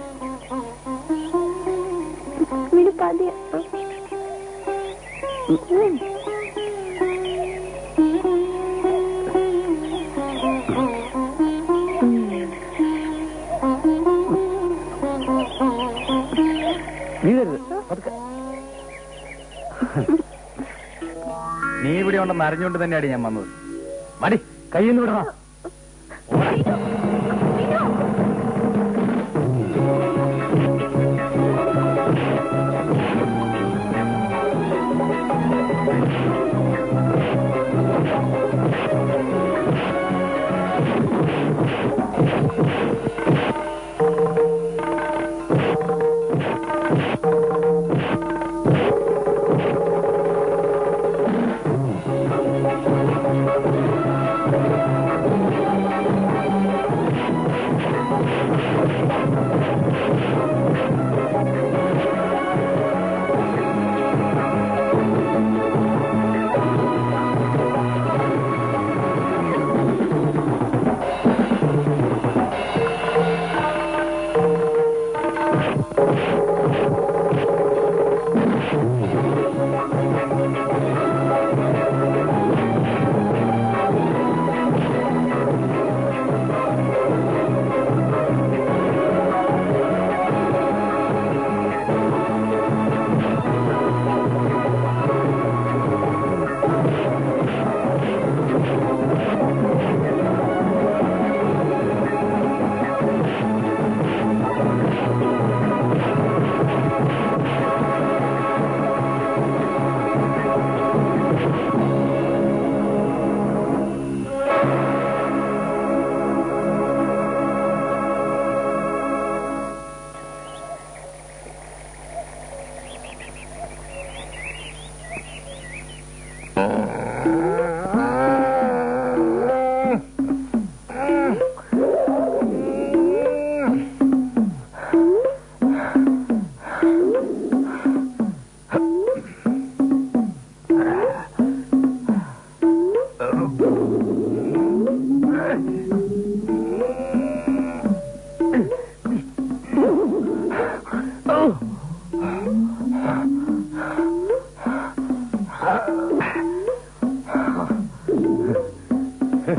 വിനു പതിയെ. നീ ഇവിടെ ഉണ്ടെന്ന് അറിഞ്ഞുകൊണ്ട് തന്നെയാണ് ഞാൻ വന്നത്. മടി കയ്യിൽ നിന്ന് വിടണം.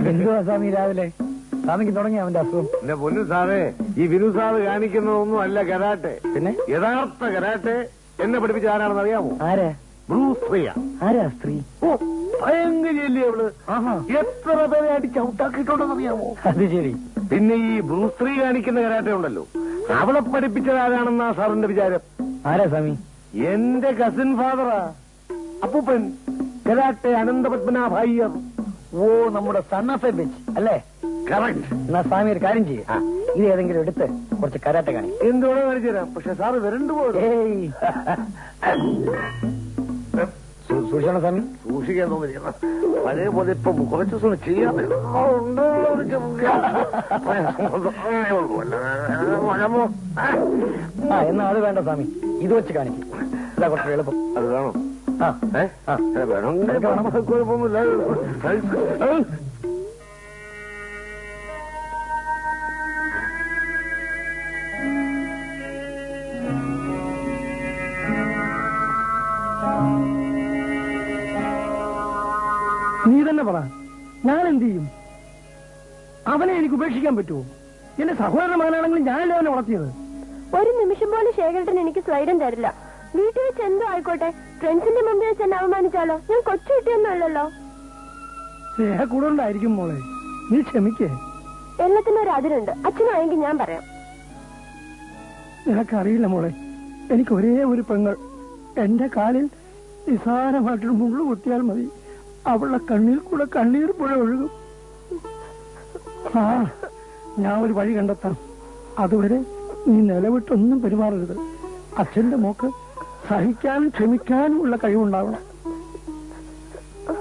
എന്തുവാ സ്വാമി രാവിലെ? സ്വാമിക്ക് തുടങ്ങി അവന്റെ അസുഖം? എന്റെ പൊന്നു സാറേ, ഈ വിനു സാറ് കാണിക്കുന്നതൊന്നും അല്ല കരാട്ടെ. പിന്നെ യഥാർത്ഥ കരാട്ടെ എന്നെ പഠിപ്പിച്ച ആരാണെന്ന് അറിയാമോ? ആരാ? Bruce Lee. ആരാ സ്ത്രീ? ഓ ഭയങ്കരല്ലേ അവള്. എത്ര പേരെ അടിച്ച് ഔട്ടാക്കിയിട്ടുണ്ടെന്ന് അറിയാമോ? അത് ശരി. പിന്നെ ഈ ബ്രൂസ് ലീ കാണിക്കുന്ന കരാട്ടെ ഉണ്ടല്ലോ, അവളെ പഠിപ്പിച്ചത് ആരാണെന്നാ സാറിന്റെ വിചാരം? ആരാ സ്വാമി? എന്റെ കസിൻ ഫാദറാ, അപ്പൂപ്പൻ കരാട്ടെ അനന്തപത്മനാഭയ്യർ. ഓ, നമ്മുടെ സൺ ഓഫ് എ ബിച്ച് അല്ലേ? കറക്റ്റ്. എന്നാ സ്വാമി ഒരു കാര്യം ചെയ്യ, ഇത് ഏതെങ്കിലും എടുത്ത് കുറച്ച് കരാട്ടെ കാണി. എന്തുകൂടെ കാണിച്ചു തരാം. പക്ഷെ സാറ് വരണ്ടു പോലും. സൂക്ഷിക്കണം സ്വാമി. സൂക്ഷിക്കാൻ തോന്നിരിക്കണം. പഴയ പോലെ ഇപ്പൊ കുറച്ച് ദിവസം ചെയ്യാതെ എന്നാ അത് വേണ്ട സ്വാമി, ഇത് വെച്ച് കാണിക്കും. ഇതാ കുറച്ച് എളുപ്പം. അത് വേണം. വേണമെങ്കിൽ കുഴപ്പമൊന്നുമില്ല. നീ തന്നെ പറ, ഞാൻ എന്ത് ചെയ്യും? അവനെ എനിക്ക് ഉപേക്ഷിക്കാൻ പറ്റുമോ? എന്റെ സഹോദരന്റെ മകനാണെങ്കിലും ഞാനല്ലേ അവനെ വളർത്തിയത്. ഒരു നിമിഷം പോലും ശേഖരട്ടൻ എനിക്ക് സ്വൈരം തരില്ല. വീട്ടിൽ വെച്ച് എന്തോ ആയിക്കോട്ടെ, ഫ്രണ്ട്സിന്റെ മുമ്പിൽ വെച്ച് എന്നെ അവമാനിച്ചാലോ? ഞാൻ കൊച്ചു കുട്ടിയൊന്നും അല്ലല്ലോ. സ്നേഹക്കൂടുണ്ടായിരിക്കും മോളെ, നീ ക്ഷമിക്കേ. എല്ലാത്തിനും ഒരു അതിരുണ്ട്. അച്ഛനാണെങ്കിൽ ഞാൻ പറയാം. നിനക്കറിയില്ല മോളെ, എനിക്ക് ഒരേ ഒരു പെങ്ങൾ. എന്റെ കാലിൽ നിസാരമായിട്ടൊരു മുള്ളു കുത്തിയാൽ മതി, അവളുടെ കണ്ണിൽ കൂടെ കണ്ണീർ പുഴ ഒഴുകും. ആ, ഞാൻ ഒരു വഴി കണ്ടെത്താം. അതുവരെ നീ നിലവിട്ടൊന്നും പെരുമാറരുത്. അച്ഛന്റെ മോക്ക് സഹിക്കാനും ക്ഷമിക്കാനും ഉള്ള കഴിവുണ്ടാവണം.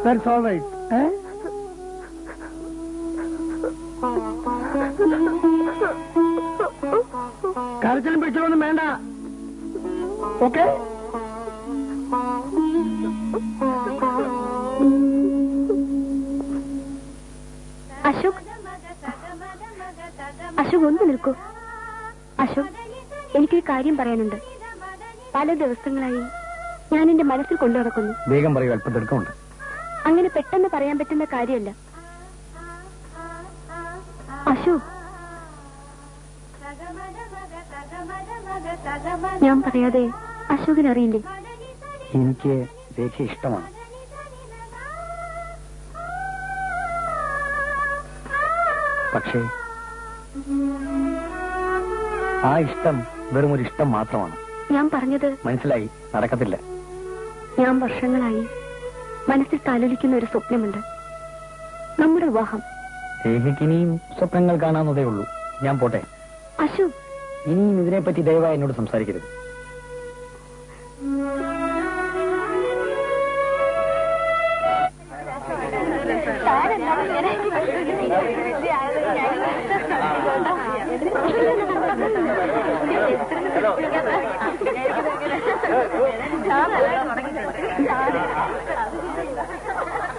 That's all right. കരച്ചിലും പിടിച്ചിലൊന്നും വേണ്ട. ഓക്കെ? അശോക്, അശോക് ഒന്ന് നിൽക്കൂ. അശോക്, എനിക്കൊരു കാര്യം പറയാനുണ്ട്. പല ദിവസങ്ങളായി ഞാൻ എന്റെ മനസ്സിൽ കൊണ്ടു നടക്കുന്നു. വേഗം പറയൂ, അല്പം തിടുക്കമുണ്ട്. അങ്ങനെ പെട്ടെന്ന് പറയാൻ പറ്റുന്ന കാര്യമല്ല. അശോക്, ഞാൻ പറയാതെ അശോകിന് അറിയില്ലേ? എനിക്ക് രേഖ ഇഷ്ടമാണ്. പക്ഷേ ആ ഇഷ്ടം വെറും ഒരു ഇഷ്ടം മാത്രമാണ്. ഞാൻ പറഞ്ഞത് മനസ്സിലായി, നടക്കത്തില്ല. ഞാൻ വർഷങ്ങളായി മനസ്സിൽ താലോലിക്കുന്ന ഒരു സ്വപ്നമുണ്ട്. നമ്മുടെ വിവാഹം. രേഖയ്ക്ക് ഇനിയും സ്വപ്നങ്ങൾ കാണാവുന്നതേ ഉള്ളൂ. ഞാൻ പോട്ടെ. അശോക്, ഇനിയും ഇതിനെപ്പറ്റി ദയവായി എന്നോട് സംസാരിക്കരുത്.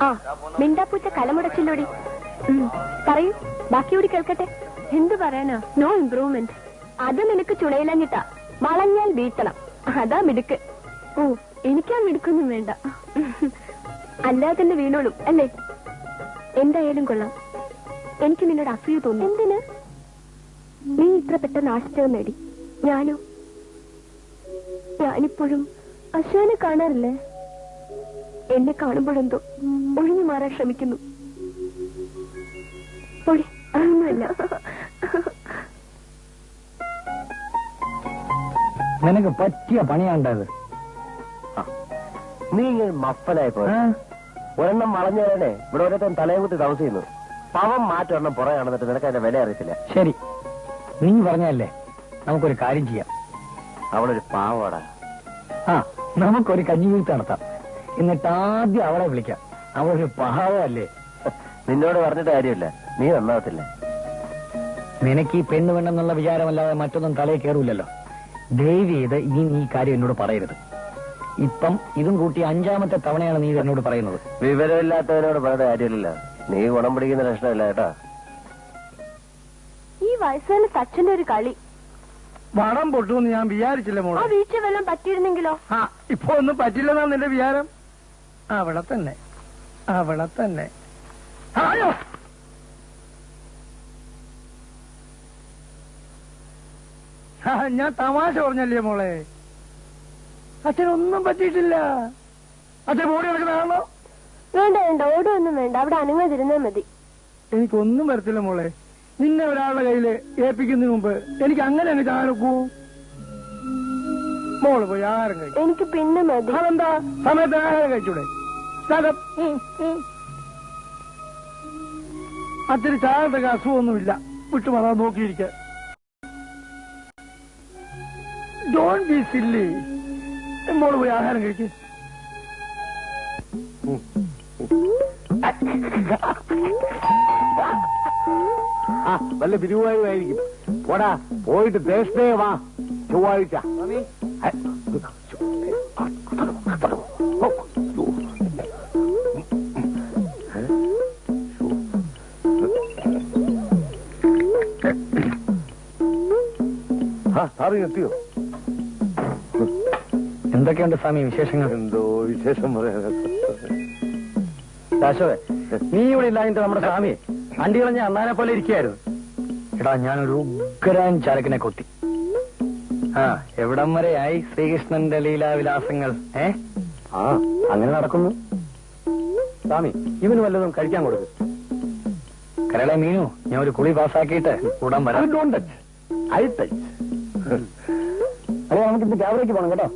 ആ, മിണ്ടാപ്പൂച്ച കലമുടച്ചില്ലോടി. പറയൂ, ബാക്കിയോടി കേൾക്കട്ടെ. എന്തു പറയാനാ? No improvement. അത് നിനക്ക് ചുണയിലഞ്ഞിട്ടാ. വളഞ്ഞാൽ വീട്ടണം, അതാ മിടുക്ക്. ഓ, എനിക്കാ മിടുക്കൊന്നും വേണ്ട. അല്ലാതെ തന്നെ വീണോളും അല്ലേ? എന്തായാലും കൊള്ളാം. എനിക്ക് നിന്നോട് അസൂയ തോന്നി. എന്തിന്? നീ ഇത്ര പെട്ടെന്ന് ആശ്ചര്യം നേടി. ഞാനോ? ഞാനിപ്പോഴും അശോനെ കാണാറില്ലേ? എന്നെ കാണുമ്പോഴെന്തോ ഒഴിഞ്ഞു മാറാൻ ശ്രമിക്കുന്നു. ഒന്നുമല്ല. നിനക്ക് പറ്റിയ പണിയാണ്ടത്. നീ ഇങ്ങനെ മഫലായി പോയ ഒരെണ്ണം വളഞ്ഞേനെ ഇവിടെ ഓരോരുത്തൻ തലയും കുത്തി താമസിക്കുന്നു. പവം മാറ്റൊരെണ്ണം പുറകെ നടന്നിട്ട് നിനക്ക് അതിന്റെ വില അറിയത്തില്ല. ശരി, നീ പറഞ്ഞല്ലേ, നമുക്കൊരു കാര്യം ചെയ്യാം. അവളൊരു പാവാടാ. ആ, നമുക്കൊരു കഞ്ഞിവീഴ്ത്ത് നടത്താം. എന്നിട്ട് ആദ്യം അവളെ വിളിക്കാം. അവളൊരു പാവല്ലേ. നിന്നോട് പറഞ്ഞിട്ട് കാര്യമില്ല, നീ നന്നാവത്തില്ല. നിനക്ക് ഈ പെണ്ണ് വേണമെന്നുള്ള വിചാരമല്ലാതെ മറ്റൊന്നും തലയിൽ കയറൂലല്ലോ. ദയവ് ചെയ്ത് ഇനി ഈ കാര്യം എന്നോട് പറയരുത്. ഇപ്പം ഇതും കൂട്ടി 5ാമത്തെ തവണയാണ് നീ എന്നോട് പറയുന്നത്. വിവരമില്ലാത്തവരോട് പറഞ്ഞ കാര്യമില്ലല്ലോ. നീ ഗുണം പിടിക്കുന്ന ലക്ഷണമില്ല കേട്ടോ. ഈ വയസ്സുകാലത്ത് അച്ഛന്റെ ഒരു കളി. വടം പൊട്ടുമെന്ന് ഞാൻ വിചാരിച്ചില്ല ആ മോളെ. വീഴ്ച വല്ലതും പറ്റിയിരുന്നെങ്കിലോ? ആ, ഇപ്പൊ ഒന്നും പറ്റില്ലെന്നാ നിന്റെ വിചാരം? അവിടെ തന്നെ, അവിടെ തന്നെ. ആയോ, ഞാൻ തമാശ പറഞ്ഞല്ലേ മോളെ. അച്ഛനൊന്നും പറ്റിയിട്ടില്ല. അച്ഛൻ ഓടി നടക്കുന്നതാണോ? വേണ്ട വേണ്ട, ഓടുമൊന്നും വേണ്ട. അവിടെ അനങ്ങാതിരുന്നാ മതി. എനിക്കൊന്നും വരത്തില്ല മോളെ. നിന്നെ ഒരാളുടെ കയ്യില് ഏൽപ്പിക്കുന്നതിന് മുമ്പ് എനിക്ക് അങ്ങനെ അങ്ങ് ചാനക്കൂ. മോള് പോയി ആഹാരം കഴിക്കും. എനിക്ക് പിന്നെ മതി. അതെന്താ, സമയത്ത് ആഹാരം കഴിച്ചൂടെ? അച്ഛന് ചായത്തൊക്കെ അസുഖമൊന്നുമില്ല. വിട്ടുമാറാൻ നോക്കിയിരിക്ക. Don't be silly. മോള് പോയി ആഹാരം കഴിക്ക്. വല്ല തിരുവായുമായിരിക്കും. പോടാ, പോയിട്ട് ദേശത്തേ വാ. ചൊവ്വാഴ്ച എത്തിയോ? എന്തൊക്കെയുണ്ട് സ്വാമി വിശേഷങ്ങൾ? എന്തോ വിശേഷം പറയാനൊക്കെ. ദാശോവേ, നീ ഇവിടെ ഇല്ലാഞ്ഞിട്ട് നമ്മുടെ സ്വാമി അണ്ടി കളഞ്ഞ അണ്ണാനെ പോലെ ഇരിക്കുകയായിരുന്നു. എടാ, ഞാനൊരു ഉഗ്രൻ ചരക്കിനെ കൊത്തി. ആ, എവിടം വരെയായി ശ്രീകൃഷ്ണന്റെ ലീലാവിലാസങ്ങൾ? ആ, അങ്ങനെ നടക്കുന്നു. സ്വാമി ഇവന് വല്ലതും കഴിക്കാൻ കൊടുക്കും. കരളെ മീനു, ഞാൻ ഒരു കുളി പാസ്സാക്കിയിട്ട് കൂടാൻ വരാം. അതെ, നമുക്ക് ഇന്ന് ക്യാബറേക്ക് പോകണം കേട്ടോ.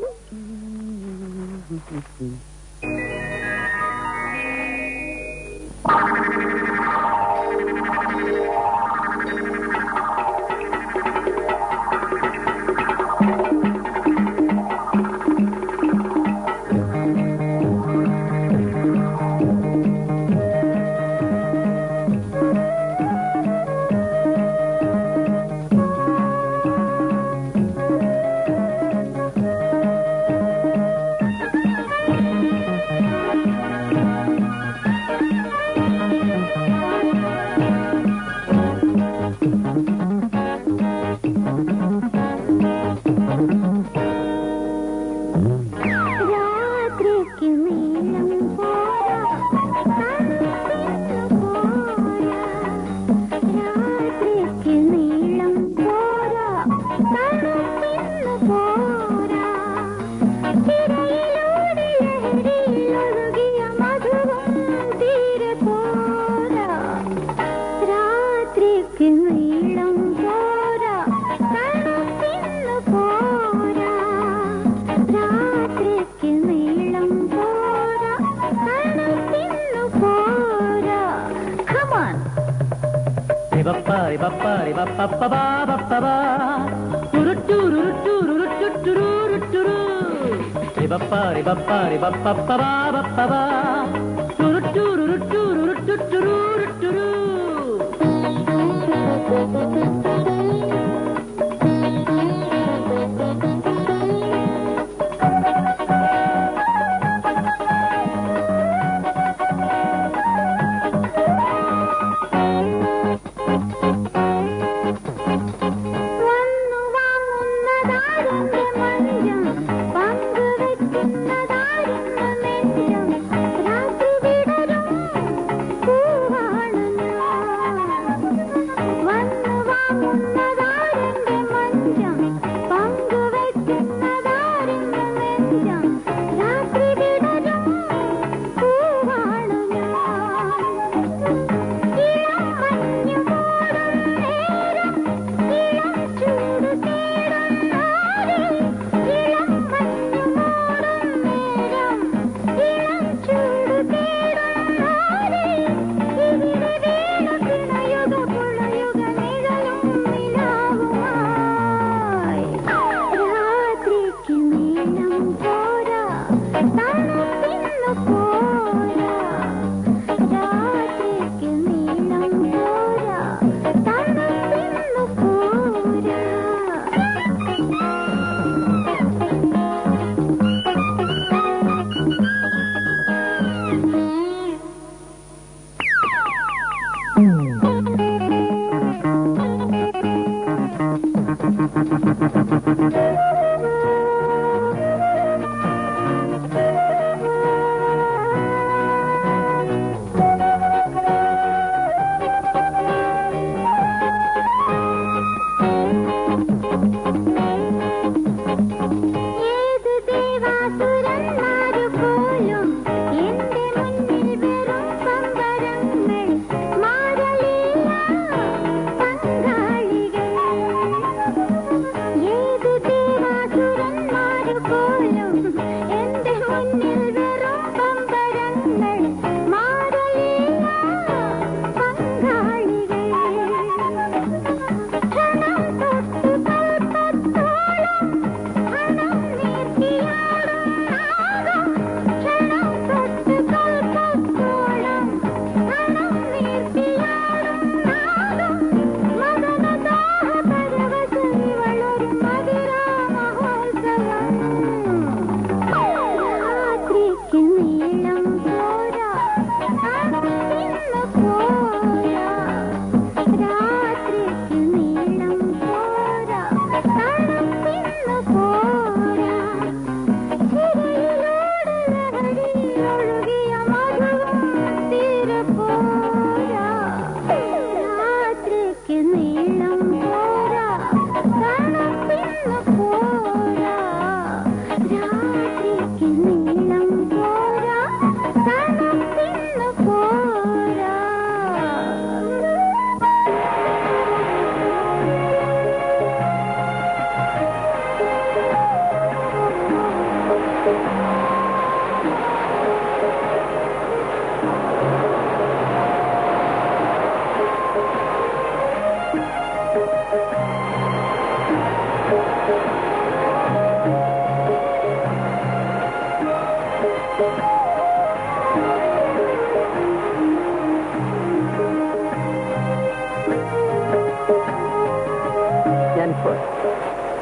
ഞാനിപ്പോ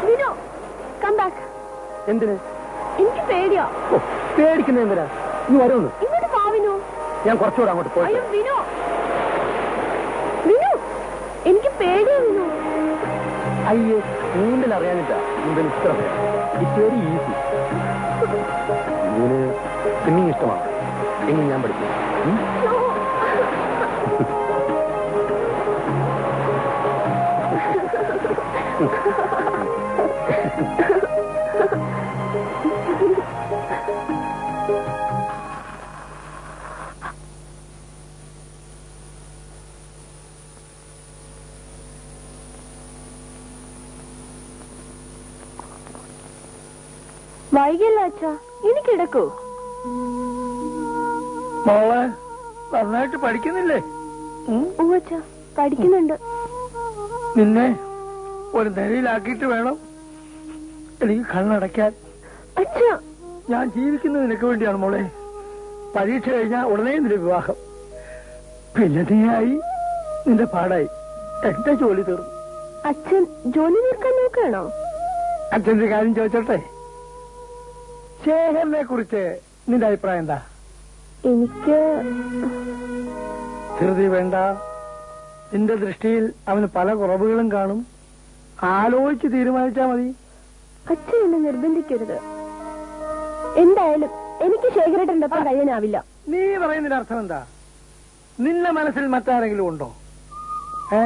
വിനു കം ബാക്ക്. എന്തിന്? എനിക്ക് പേടിയോ? ഓ, പേടിക്കുന്ന എന്തിനാ? നീ വരുമെന്ന്. ഇങ്ങോട്ട് വാ വിനു. ഞാൻ കുറച്ചുകൂടെ അങ്ങോട്ട് പോയി. അയ്യോ വിനു, വിനു എനിക്ക് പേടിയോ വിനു. അയ്യേ, നീന്തൽ അറിയാനിട്ടാ നീന്തൽ ഇത്ര ഇറ്റ്സ് വെരി ഈസി. ഇതിന് സ്വിമ്മിങ് ഇഷ്ടമാണ് എങ്കിൽ ഞാൻ പഠിക്കും. No. വൈകില്ല അച്ഛാ, ഇനി കിടക്കൂ. മോളെ നന്നായിട്ട് പഠിക്കുന്നില്ലേ? അച്ഛാ പഠിക്കുന്നുണ്ട്. നിന്നെ ഒരു നിലയിലാക്കിയിട്ട് വേണം എനിക്ക് കണ്ണടയ്ക്കാൻ. അച്ഛാ ഞാൻ ജീവിക്കുന്നത് നിനക്ക് വേണ്ടിയാണ് മോളെ. പരീക്ഷ കഴിഞ്ഞാൽ ഉടനെ നിന്റെ വിവാഹം, പിന്നെ നീയായി നിന്റെ പാടായി, എന്റെ ജോലി തീർന്നു. അച്ഛൻ ജോലി തീർക്കാൻ നോക്കുകയാണോ? അച്ഛന്റെ കാര്യം ചോദിച്ചോട്ടെ, ശേഖരനെ കുറിച്ച് നിന്റെ അഭിപ്രായം എന്താ? എനിക്ക് ധൃതി വേണ്ട. നിന്റെ ദൃഷ്ടിയിൽ അവന് പല കുറവുകളും കാണും. ആലോചിച്ച് തീരുമാനിച്ചാ മതി. അച്ഛൻ എന്നെ നിർബന്ധിക്കരുത്. എന്തായാലും എനിക്ക് ശേഖരേട്ടന്റെ ഒപ്പം കഴിയാനാവില്ല. നീ പറയുന്നതിന്റെ അർത്ഥം എന്താ? നിന്റെ മനസ്സിൽ മറ്റാരെങ്കിലും ഉണ്ടോ? ഏ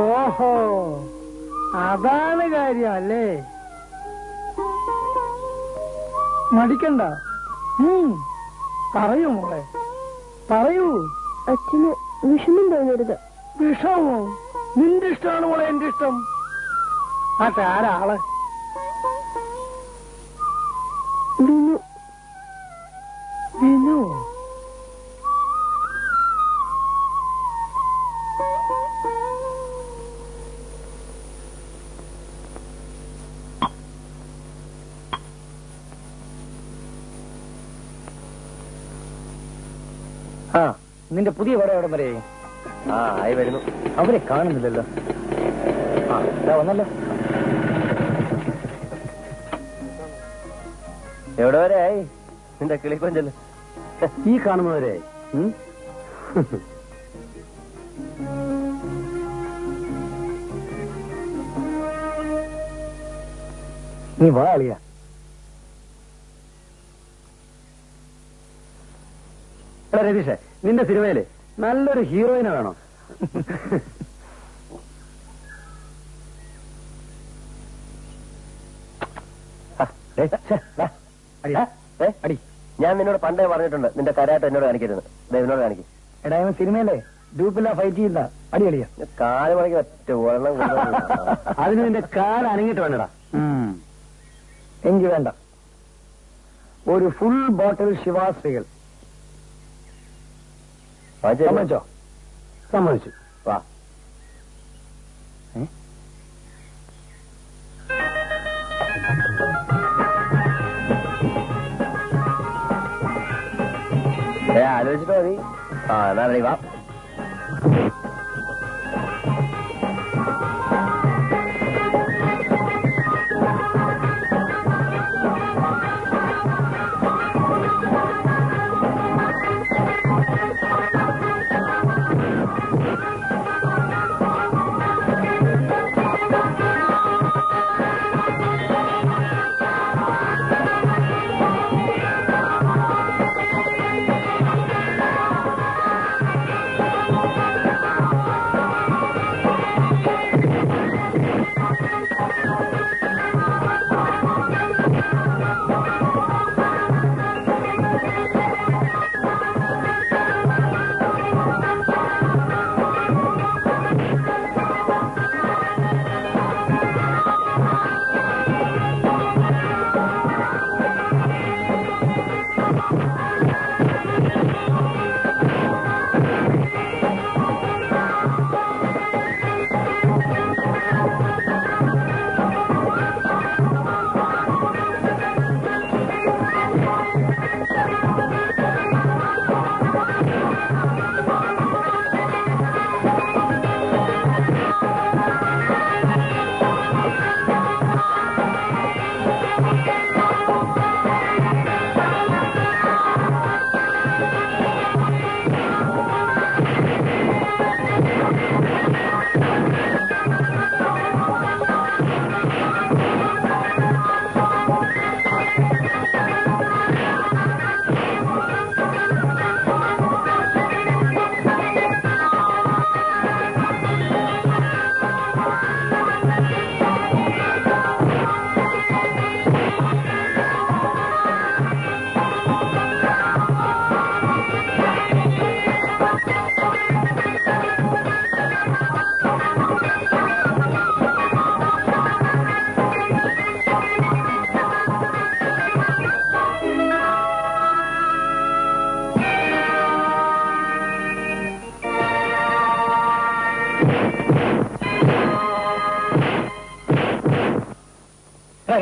ഓഹോ, അതാണ് കാര്യം അല്ലേ? മടിക്കണ്ട, പറയൂ മോളെ, പറയൂ. അച്ഛന് വിഷമം തോന്നരുത്. വിഷമോ? നിന്റെ ഇഷ്ടമാണ് മോളെ എന്റെ ഇഷ്ടം. ആരാള്? വിനു. വിനു? ആ, നിന്റെ പുതിയ പടം എവിടെ വരെ? ആ, ആയി വരുന്നു. അവരെ കാണുന്നില്ലല്ലോ. ആ, ഇതാ വന്നല്ലോ. എവിടെ വരെ ആയി നിന്റെ കിളിക്കൊഞ്ചല്? ഈ കാണുന്നവരെ. നീ വാ അളിയ. എടാ രതീഷേ, നിന്റെ സിനിമയില് നല്ലൊരു ഹീറോയിനെ വേണം. അടി, ഞാൻ നിന്നോട് പണ്ടേ പറഞ്ഞിട്ടുണ്ട് നിന്റെ കരാട്ടം എന്നോട് കാണിക്കരുത്. എന്നോട് കാണിക്കും. എടാ, ഇവൻ സിനിമയിലെ ഗ്രൂപ്പില്ല ഫൈറ്റ് ചെയ്യില്ല. അടി അടിയ. കാല് മണിക്ക് ഒറ്റ വെള്ളം അതിന് നിന്റെ കാല് അനങ്ങിട്ട് വേണ്ടടാ. എങ്കി വേണ്ട, ഒരു ഫുൾ ബോട്ടിൽ ശിവാശ്രീകൾ. സമ്മതിച്ചോ? സമ്മതിച്ചു. വാ. ആലോചിച്ചിട്ട് മതി. ആ, എന്നാ റെഡി, വാ.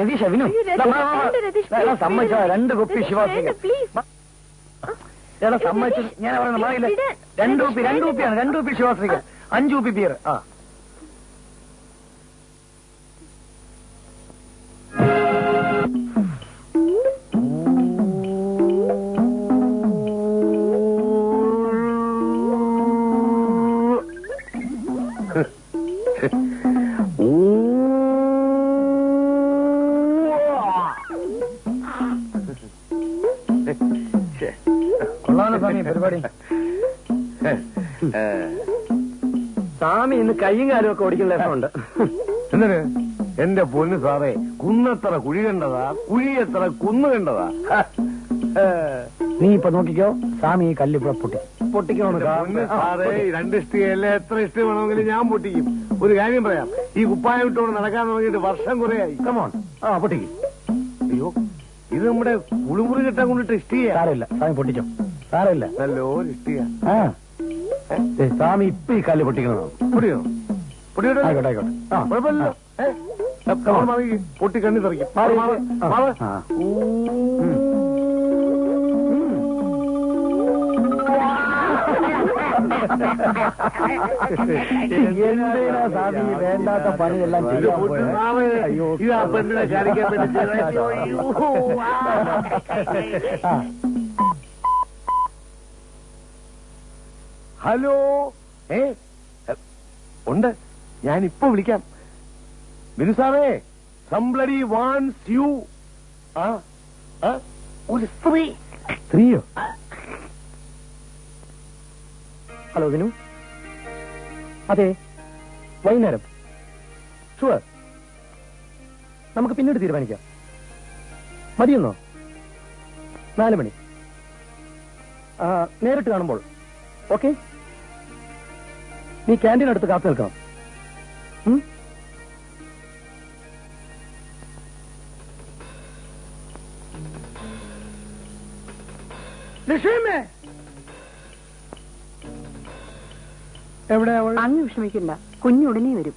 രതീഷ വിനു അയ്യോ, രതീഷ്, വേണ്ട, രതീഷ്, please, സമ്മതിച്ച വിട്. 2 കുപ്പി രതീഷ്, ശിവാസിക വേണ്ട, please. എടാ സമ്മതിച്ചു ഞാൻ പറയുന്ന മാറിയില്ല. വിട്. 2 കുപ്പി 2 കുപ്പിയാണ് 2 കുപ്പി ശിവാസിക 5 കുപ്പി ബിയർ. ആ കൊള്ളാമല്ലോ സ്വാമി പരിപാടി. സ്വാമി ഇന്ന് കയ്യും കാലും ഒക്കെ ഓടിക്കുന്ന രസമുണ്ട്. എന്തിന് എന്റെ പൊന്നു സാറേ, കുന്നെത്ര കുഴി കണ്ടതാ, കുഴി എത്ര കുന്നു കണ്ടതാ. നീ ഇപ്പൊ നോക്കിക്കോ, സ്വാമി ഈ കല്ല് ഇപ്പൊ പൊട്ടിക്കണമെന്ന് പൊന്നു സാറേ, 2 ഇഷ്ടികയല്ല, എത്ര ഇഷ്ടി വേണമെങ്കിലും ഞാൻ പൊട്ടിക്കും. ഒരു കാര്യം പറയാം, ഈ കുപ്പായം ഇട്ടുകൊണ്ട് നടക്കാൻ തുടങ്ങിയിട്ട് വർഷം കുറയായി. കമോൺ. ആ പൊട്ടിക്ക്. അയ്യോ, ഇത് നമ്മുടെ കുളിമുറി കെട്ടാൻ കൊണ്ടിട്ട് ഇഷ്ടിക. സാരമില്ല സ്വാമി പൊട്ടിച്ചോ, സാരമില്ല. നല്ലൊരു ഇഷ്ടിക. ആ സ്വാമി ഇപ്പൊ ഈ കല്ല് പൊട്ടിക്കണോ? പൊടിയോ? പൊടിയോ? ആയിക്കോട്ടെ ആയിക്കോട്ടെ. ആ കുഴപ്പമില്ലല്ലോ. പൊട്ടി കണ്ണി തെറിക്കും. ആ. എന്തിനാ സ്വാമി വേണ്ടാത്ത പണിയെല്ലാം ചെയ്യാൻ പോയത്? അയ്യോ. ഇത് ആ പെണ്ണിനെ കാണിക്കാൻ വേണ്ടി ചെയ്തതാ. ആ. ഹലോ. ഉണ്ട്, ഞാൻ ഇപ്പൊ വിളിക്കാം. ബിനു സാറേ, സംബ്ലഡി വാണ്ട്സ് യു. ഒരു സ്ത്രീ. സ്ത്രീയോ? ഹലോ വിനു. അതെ, വൈകുന്നേരം. ഷുവർ, നമുക്ക് പിന്നീട് തീരുമാനിക്കാം. മതിയെന്നോ? 4 മണി. നേരിട്ട് കാണുമ്പോൾ. ഓക്കെ, നീ ക്യാൻറ്റീനടുത്ത് കാത്തു നിൽക്കണം. ലക്ഷ്മേ, എവിടെ അവൾ? അങ്ങ് വിഷമിക്കണ്ട, കുഞ്ഞുടനെ വരും.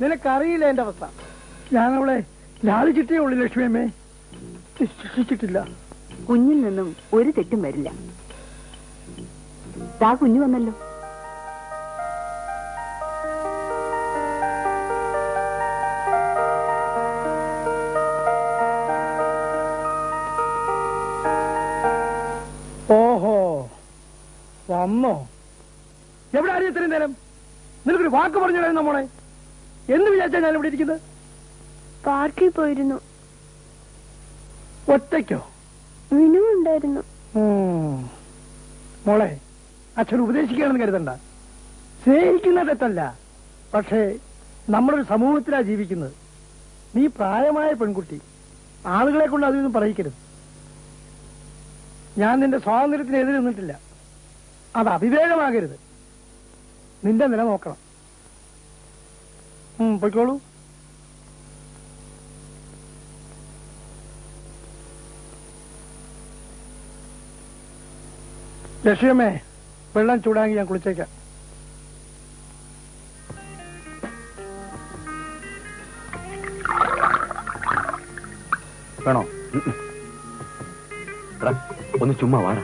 നിനക്കറിയില്ല എന്റെ അവസ്ഥ. ഞാനവളെ ലാളിച്ചിട്ടേ ഉള്ളു ലക്ഷ്മിയമ്മേ, ശിക്ഷിച്ചിട്ടില്ല. കുഞ്ഞിൽ നിന്നും ഒരു തെറ്റും വരില്ല. താ കുഞ്ഞു വന്നല്ലോ. ഓഹോ, വന്നോ? എവിടെ ആരും ഇത്രയും നേരം? നിനക്കൊരു വാക്ക് പറഞ്ഞായിരുന്നു മോളെ. എന്ത് വിചാരിച്ചാ ഞാൻ ഇവിടെ ഇരിക്കുന്നത്? പാർക്കിൽ പോയിരുന്നു. ഒറ്റയ്ക്കോ? വിനു ഉണ്ടായിരുന്നു. മോളെ, അച്ഛൻ ഉപദേശിക്കുകയാണെന്ന് കരുതണ്ട. സ്നേഹിക്കുന്ന തെറ്റല്ല, പക്ഷേ നമ്മളൊരു സമൂഹത്തിലാ ജീവിക്കുന്നത്. നീ പ്രായമായ പെൺകുട്ടി, ആളുകളെ കൊണ്ട് അതൊന്നും പറയിക്കരുത്. ഞാൻ നിന്റെ സ്വാതന്ത്ര്യത്തിന് എതിരെ നിന്നിട്ടില്ല. അത് അവിവേകമാകരുത്. നിന്റെ നില നോക്കണം. പൊയ്ക്കോളൂ. ലക്ഷ്യമേ, വെള്ളം ചൂടാക്കി ഞാൻ കുളിച്ചേക്കാം. വേണോ? എടാ ഒന്ന് ചുമ്മാ വാടാ.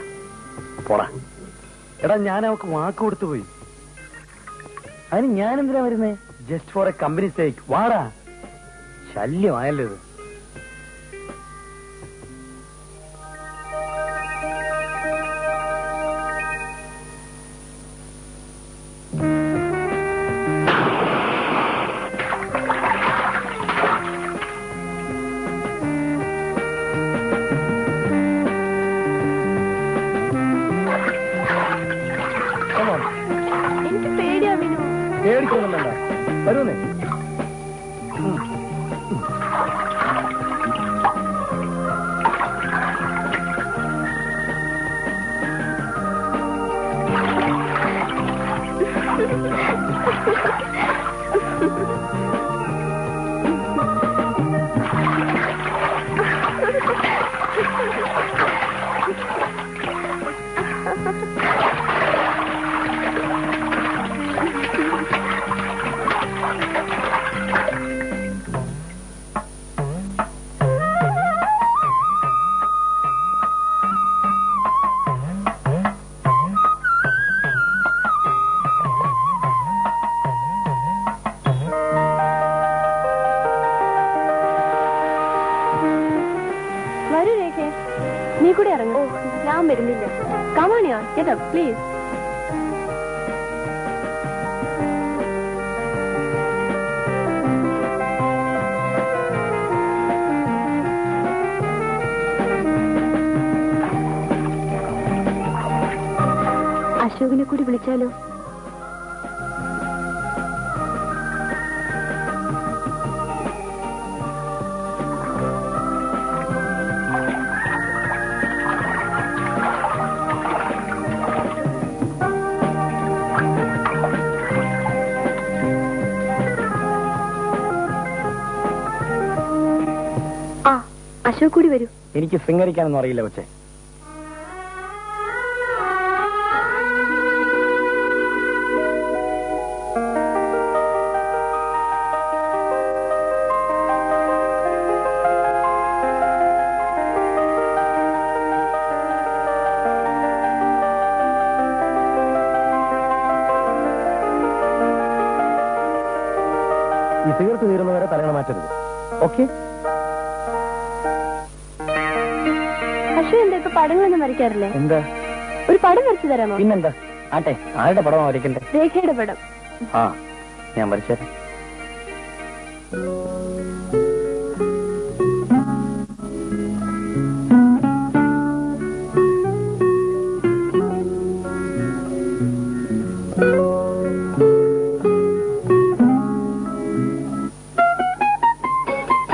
പോടാ. എടാ ഞാൻ അവക്ക് വാക്ക് കൊടുത്തു പോയി. അതിന് ഞാൻ എന്തിനാ വരുന്നേ? Just for A company sake. വാടാ. ശല്യമായല്ലോ ഇത്. എനിക്ക് പേടിയാ വിനു. പേടിക്കൊന്നും വേണ്ട, വരുന്നേ. Get up, please. അശോകിനെ കൂടി വിളിച്ചാലോ? അശോക് കൂടി വരൂ. എനിക്ക് ശൃംഗരിക്കാനൊന്നും അറിയില്ല പക്ഷേ. ഈ സിഗരറ്റ് തീരുന്നവരെ തലങ്ങൾ മാറ്റരുത്. ഓക്കെ? അശോക് എന്താ ഇപ്പൊ പടങ്ങളൊന്നും വരയ്ക്കാറില്ലേ? എന്താ? ഒരു പടം വരച്ചു തരാമോ? പിന്നെന്താ? ആട്ടെ, ആരുടെ പടമാണ് വരയ്ക്കണ്ടേ? രേഖയുടെ പടം. ആ, ഞാൻ വരച്ചേരാം.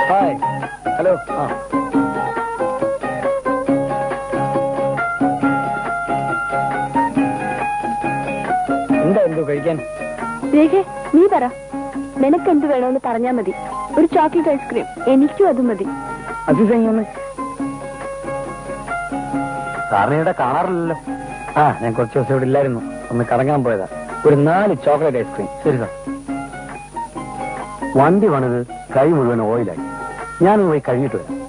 Hi, hello. ആ, എന്താ എന്തോ കഴിക്കാൻ? രേഖ, നീ പറ. നിനക്ക് എന്ത് വേണമെന്ന് പറഞ്ഞാ മതി. ഒരു ചോക്ലേറ്റ് ഐസ്ക്രീം. എനിക്കും അത് മതി. അതിസെങ്ങനെ? സാറിനെ ഇവിടെ കാണാറില്ലല്ലോ. ആ, ഞാൻ കുറച്ച് ദിവസം ഇവിടെ ഇല്ലായിരുന്നു. ഒന്ന് കറങ്ങാൻ പോയതാ. ഒരു 4 ചോക്ലേറ്റ് ഐസ്ക്രീം. ശരി സാർ. വണ്ടി പണിത് കൈ മുഴുവൻ ഓയിലായി. ഞാനൊന്ന് പോയി കഴിഞ്ഞിട്ട് വരാം.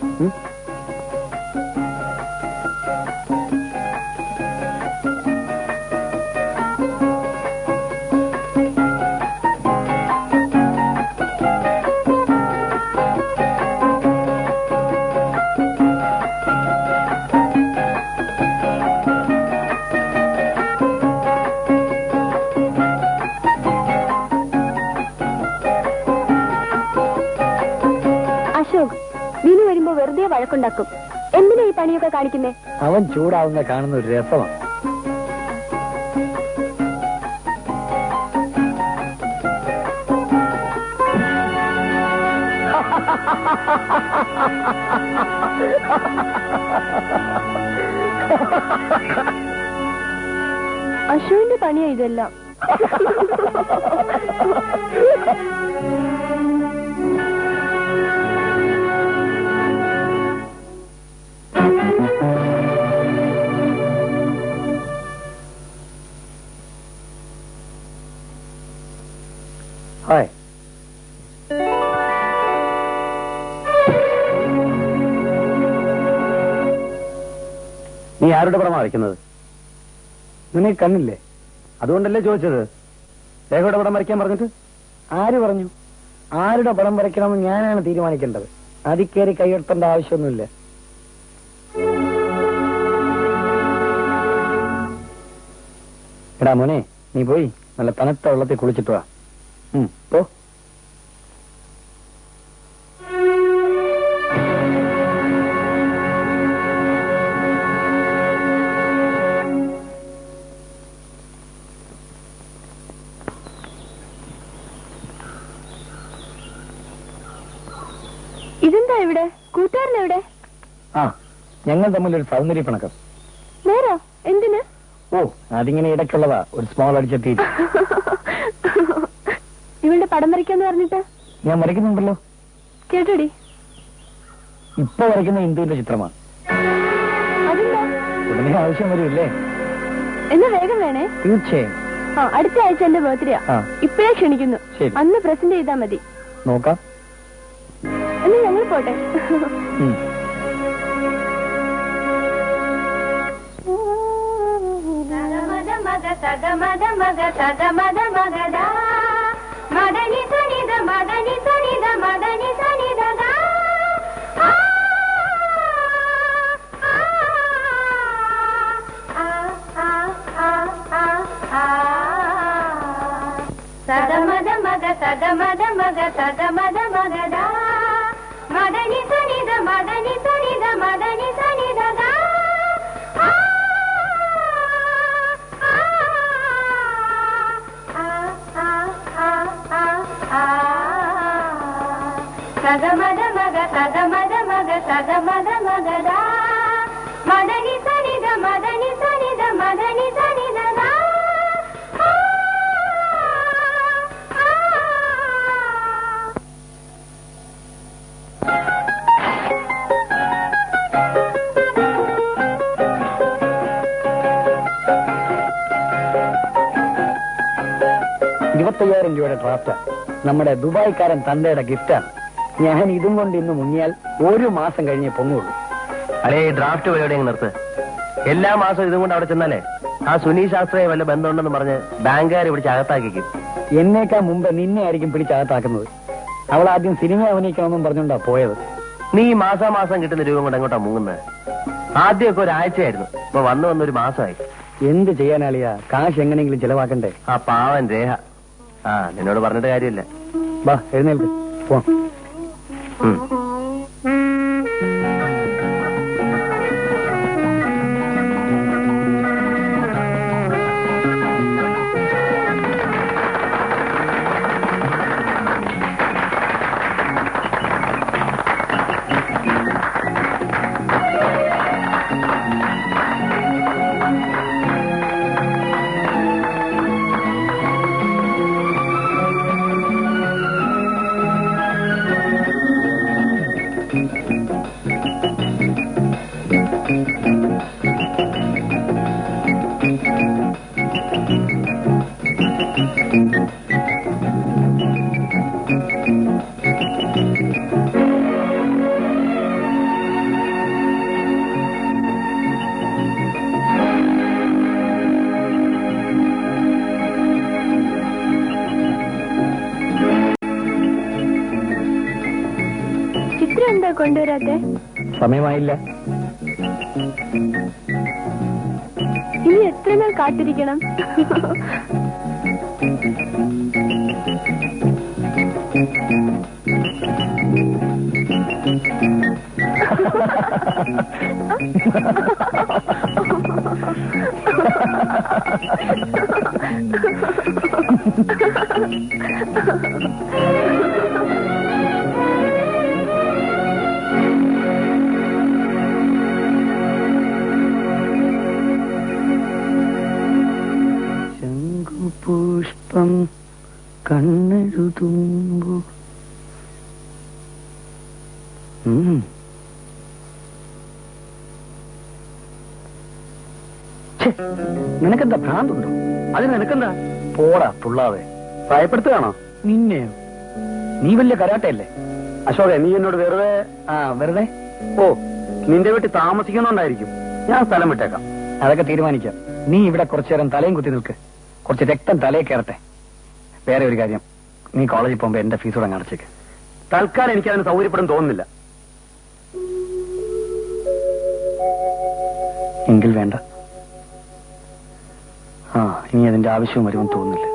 അശോക്, വിനു വരുമ്പോ വെറുതെ വഴക്കുണ്ടാക്കും. എന്തിനാ ഈ പണിയൊക്കെ കാണിക്കുന്നേ? അവൻ ചൂടാവുന്ന കാണുന്ന ഒരു രസമാണ്. അശോകിന്റെ പണിയാ ഇതെല്ലാം. ഹായ്. നീ ആരുടെ പടമാണ് വരയ്ക്കുന്നത്? നിനക്ക് കണ്ണില്ലേ? അതുകൊണ്ടല്ലേ ചോദിച്ചത്. രേഖയുടെ പടം വരയ്ക്കാൻ പറഞ്ഞിട്ട് ആര് പറഞ്ഞു? ആരുടെ പടം വരയ്ക്കണമെന്ന് ഞാനാണ് തീരുമാനിക്കേണ്ടത്. അതിൽ കയറി കൈയെടുത്തേണ്ട ആവശ്യമൊന്നുമില്ല. എടാ മോനെ, നീ പോയി നല്ല തണുത്ത വെള്ളത്തിൽ കുളിച്ചിട്ട് വാ. പോ. ഇതെന്താ ഇവിടെ? കൂട്ടുകാരനെവിടെ? ആ, ഞങ്ങൾ തമ്മിലൊരു സൗന്ദര്യ പിണക്കം. നേരോ? എന്തിന്? ഓ, അതിങ്ങനെ ഇടയ്ക്കുള്ളതാ. ഒരു സ്മോൾ അടിച്ചെത്തി. ഇവളുടെ പടം വരയ്ക്കാന്ന് പറഞ്ഞിട്ട് ഞാൻ വരയ്ക്കുന്നുണ്ടല്ലോ. കേട്ടോടി. ഇപ്പൊ വരയ്ക്കുന്ന ഇന്ദുവിന്റെ ചിത്രമാണ്. അതെന്താ? ഉടനെ ആവശ്യം വരില്ലേ? എന്നാ വേഗം വേണേ. തീർച്ചയായും. ആ, അടുത്ത ആഴ്ച എന്റെ ബർത്ത്ഡേ. ആ. ഇപ്പഴേ ക്ഷണിക്കുന്നു. ശരി. അന്ന് പ്രസന്റ് ചെയ്താ മതി. നോക്കാം. എന്നാ ഞങ്ങൾ പോട്ടെ. മദനി സനിത മദനി സനിത മദനി സനിത సగమద మగ సగమద మగ సగమద మగద మదని సనిద మదని సనిద మదని సనిద సగమద మగ సగమద మగ సగమద మగద మదని సనిద మదని సనిద మదని సనిద രൂപയുടെ ഡ്രാഫ്റ്റ് നമ്മുടെ ദുബായ്ക്കാരൻ തന്തയുടെ ഗിഫ്റ്റാണ്. ഞാൻ ഇതും കൊണ്ട് ഇന്ന് മുങ്ങിയാൽ 1 മാസം കഴിഞ്ഞേ പൊങ്ങുള്ളൂ. അല്ലേ ഡ്രാഫ്റ്റ് പരിപാടി അങ്ങ് നിർത്ത്. എല്ലാ മാസവും ഇതും കൊണ്ട് അവിടെ ചെന്നാലേ ആ സുനി ശാസ്ത്രയെ വല്ല ബന്ധമുണ്ടെന്ന് പറഞ്ഞ് ബാങ്കുകാരെ പിടിച്ച് അകത്താക്കിക്കും. എന്നേക്കാൾ മുമ്പ് നിന്നെ ആയിരിക്കും പിടിച്ചകത്താക്കുന്നത്. അവൾ ആദ്യം സിനിമ അഭിനയിക്കണമെന്നും പറഞ്ഞുകൊണ്ടാ പോയത്. നീ മാസാമാസം കിട്ടുന്ന രൂപം കൊണ്ട് എങ്ങോട്ടാ മുങ്ങുന്നത്? ആദ്യമൊക്കെ ഒരാഴ്ചയായിരുന്നു, ഇപ്പൊ വന്നൊരു മാസമായി. എന്ത് ചെയ്യാനാളിയാ, കാശ് എങ്ങനെയെങ്കിലും ചെലവാക്കണ്ടേ? ആ പാവൻ രേഖ. ആ നിന്നോട് പറഞ്ഞിട്ട് കാര്യമില്ല. വാ എഴുന്നേൽക്ക് പോ. എന്താ കൊണ്ടുവരാത്തെ? സമയമായില്ല. ഇനി എത്ര നാൾ കാത്തിരിക്കണം? പുഷ്പം കണ്ണെഴുതുമ്പോ നിനക്കെന്താ ഭ്രാന്തുണ്ടോ? അതിന് നിനക്കെന്താ? പോടാ തുള്ളാതെ. ഭയപ്പെടുത്തുകയാണോ? നിന്നെയോ? നീ വലിയ കരാട്ടയല്ലേ? അശോകെ, നീ എന്നോട് വെറുതെ വെറുതെ ഓ നിന്റെ വീട്ടിൽ താമസിക്കുന്നുണ്ടായിരിക്കും. ഞാൻ സ്ഥലം വിട്ടേക്കാം. അതൊക്കെ തീരുമാനിക്കാം. നീ ഇവിടെ കുറച്ചു നേരം തലയും കുത്തി നിൽക്ക്. കുറച്ച് രക്തം തലയിൽ കയറട്ടെ. വേറെ ഒരു കാര്യം, നീ കോളേജിൽ പോകുമ്പോ എന്റെ ഫീസ് കൂടെ അടച്ചേക്ക്. തൽക്കാലം എനിക്ക് അതിന് സൗകര്യപ്പെടും തോന്നുന്നില്ല. എങ്കിൽ വേണ്ട. ഇനി അതിന്റെ ആവശ്യവും വരുമെന്ന് തോന്നുന്നില്ല.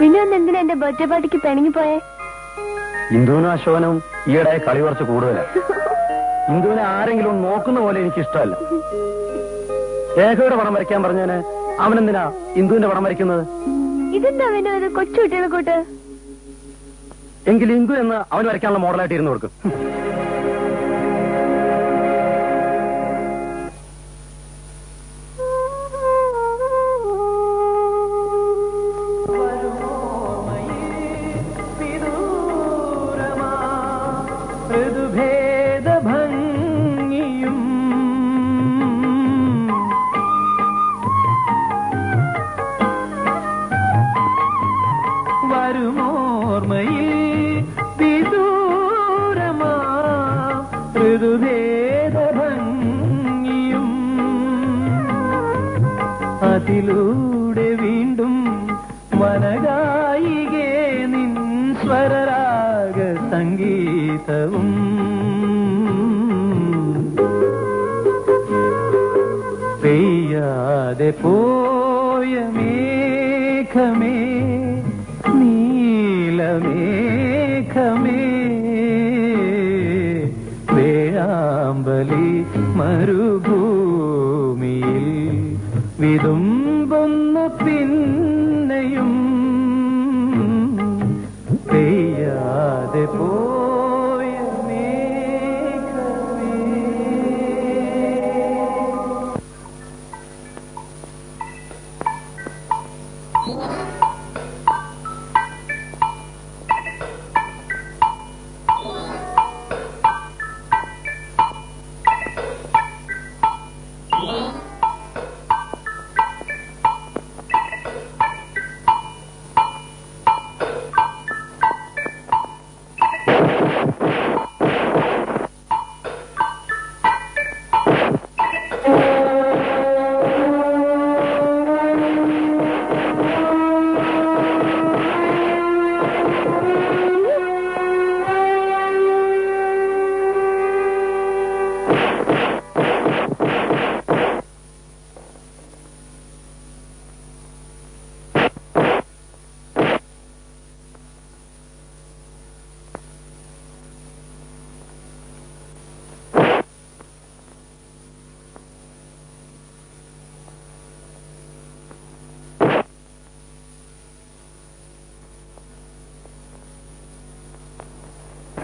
പിന്നെ എന്തിനാ എന്റെ ബർത്ത്ഡേ പാർട്ടിക്ക് പെണങ്ങി പോയേ? ഇന്ദുവിനും അശോകനും ഈയിടെ കളി കുറച്ച് കൂടുതലാണ്. ഇന്ദുവിനെ ആരെങ്കിലും നോക്കുന്ന പോലെ എനിക്ക് ഇഷ്ടമല്ല. രേഖയുടെ പടം വരയ്ക്കാൻ പറഞ്ഞതിന് അവനെന്തിനാ ഇന്ദുവിന്റെ പടം വരയ്ക്കുന്നത്? ഇതെന്താ അവന് ഒരു കൊച്ചുകുട്ടികളെ കൂട്ട്? എങ്കിൽ ഇന്ദു എന്ന് അവന് വരയ്ക്കാനുള്ള മോഡലായിട്ട് ഇരുന്ന് കൊടുക്കും. അതിലൂടെ വീണ്ടും വനഗായികേ നിൻ സ്വരരാഗ സംഗീതവും പെയ്യാതെ പോയ മേഘമേ നീലമേഘമേ വേഴാമ്പലി മരുഭൂമിയിൽ വിതുമ്പുന്നു പിന്നെയും പെയ്യാതെ പോയ മേഘമേ.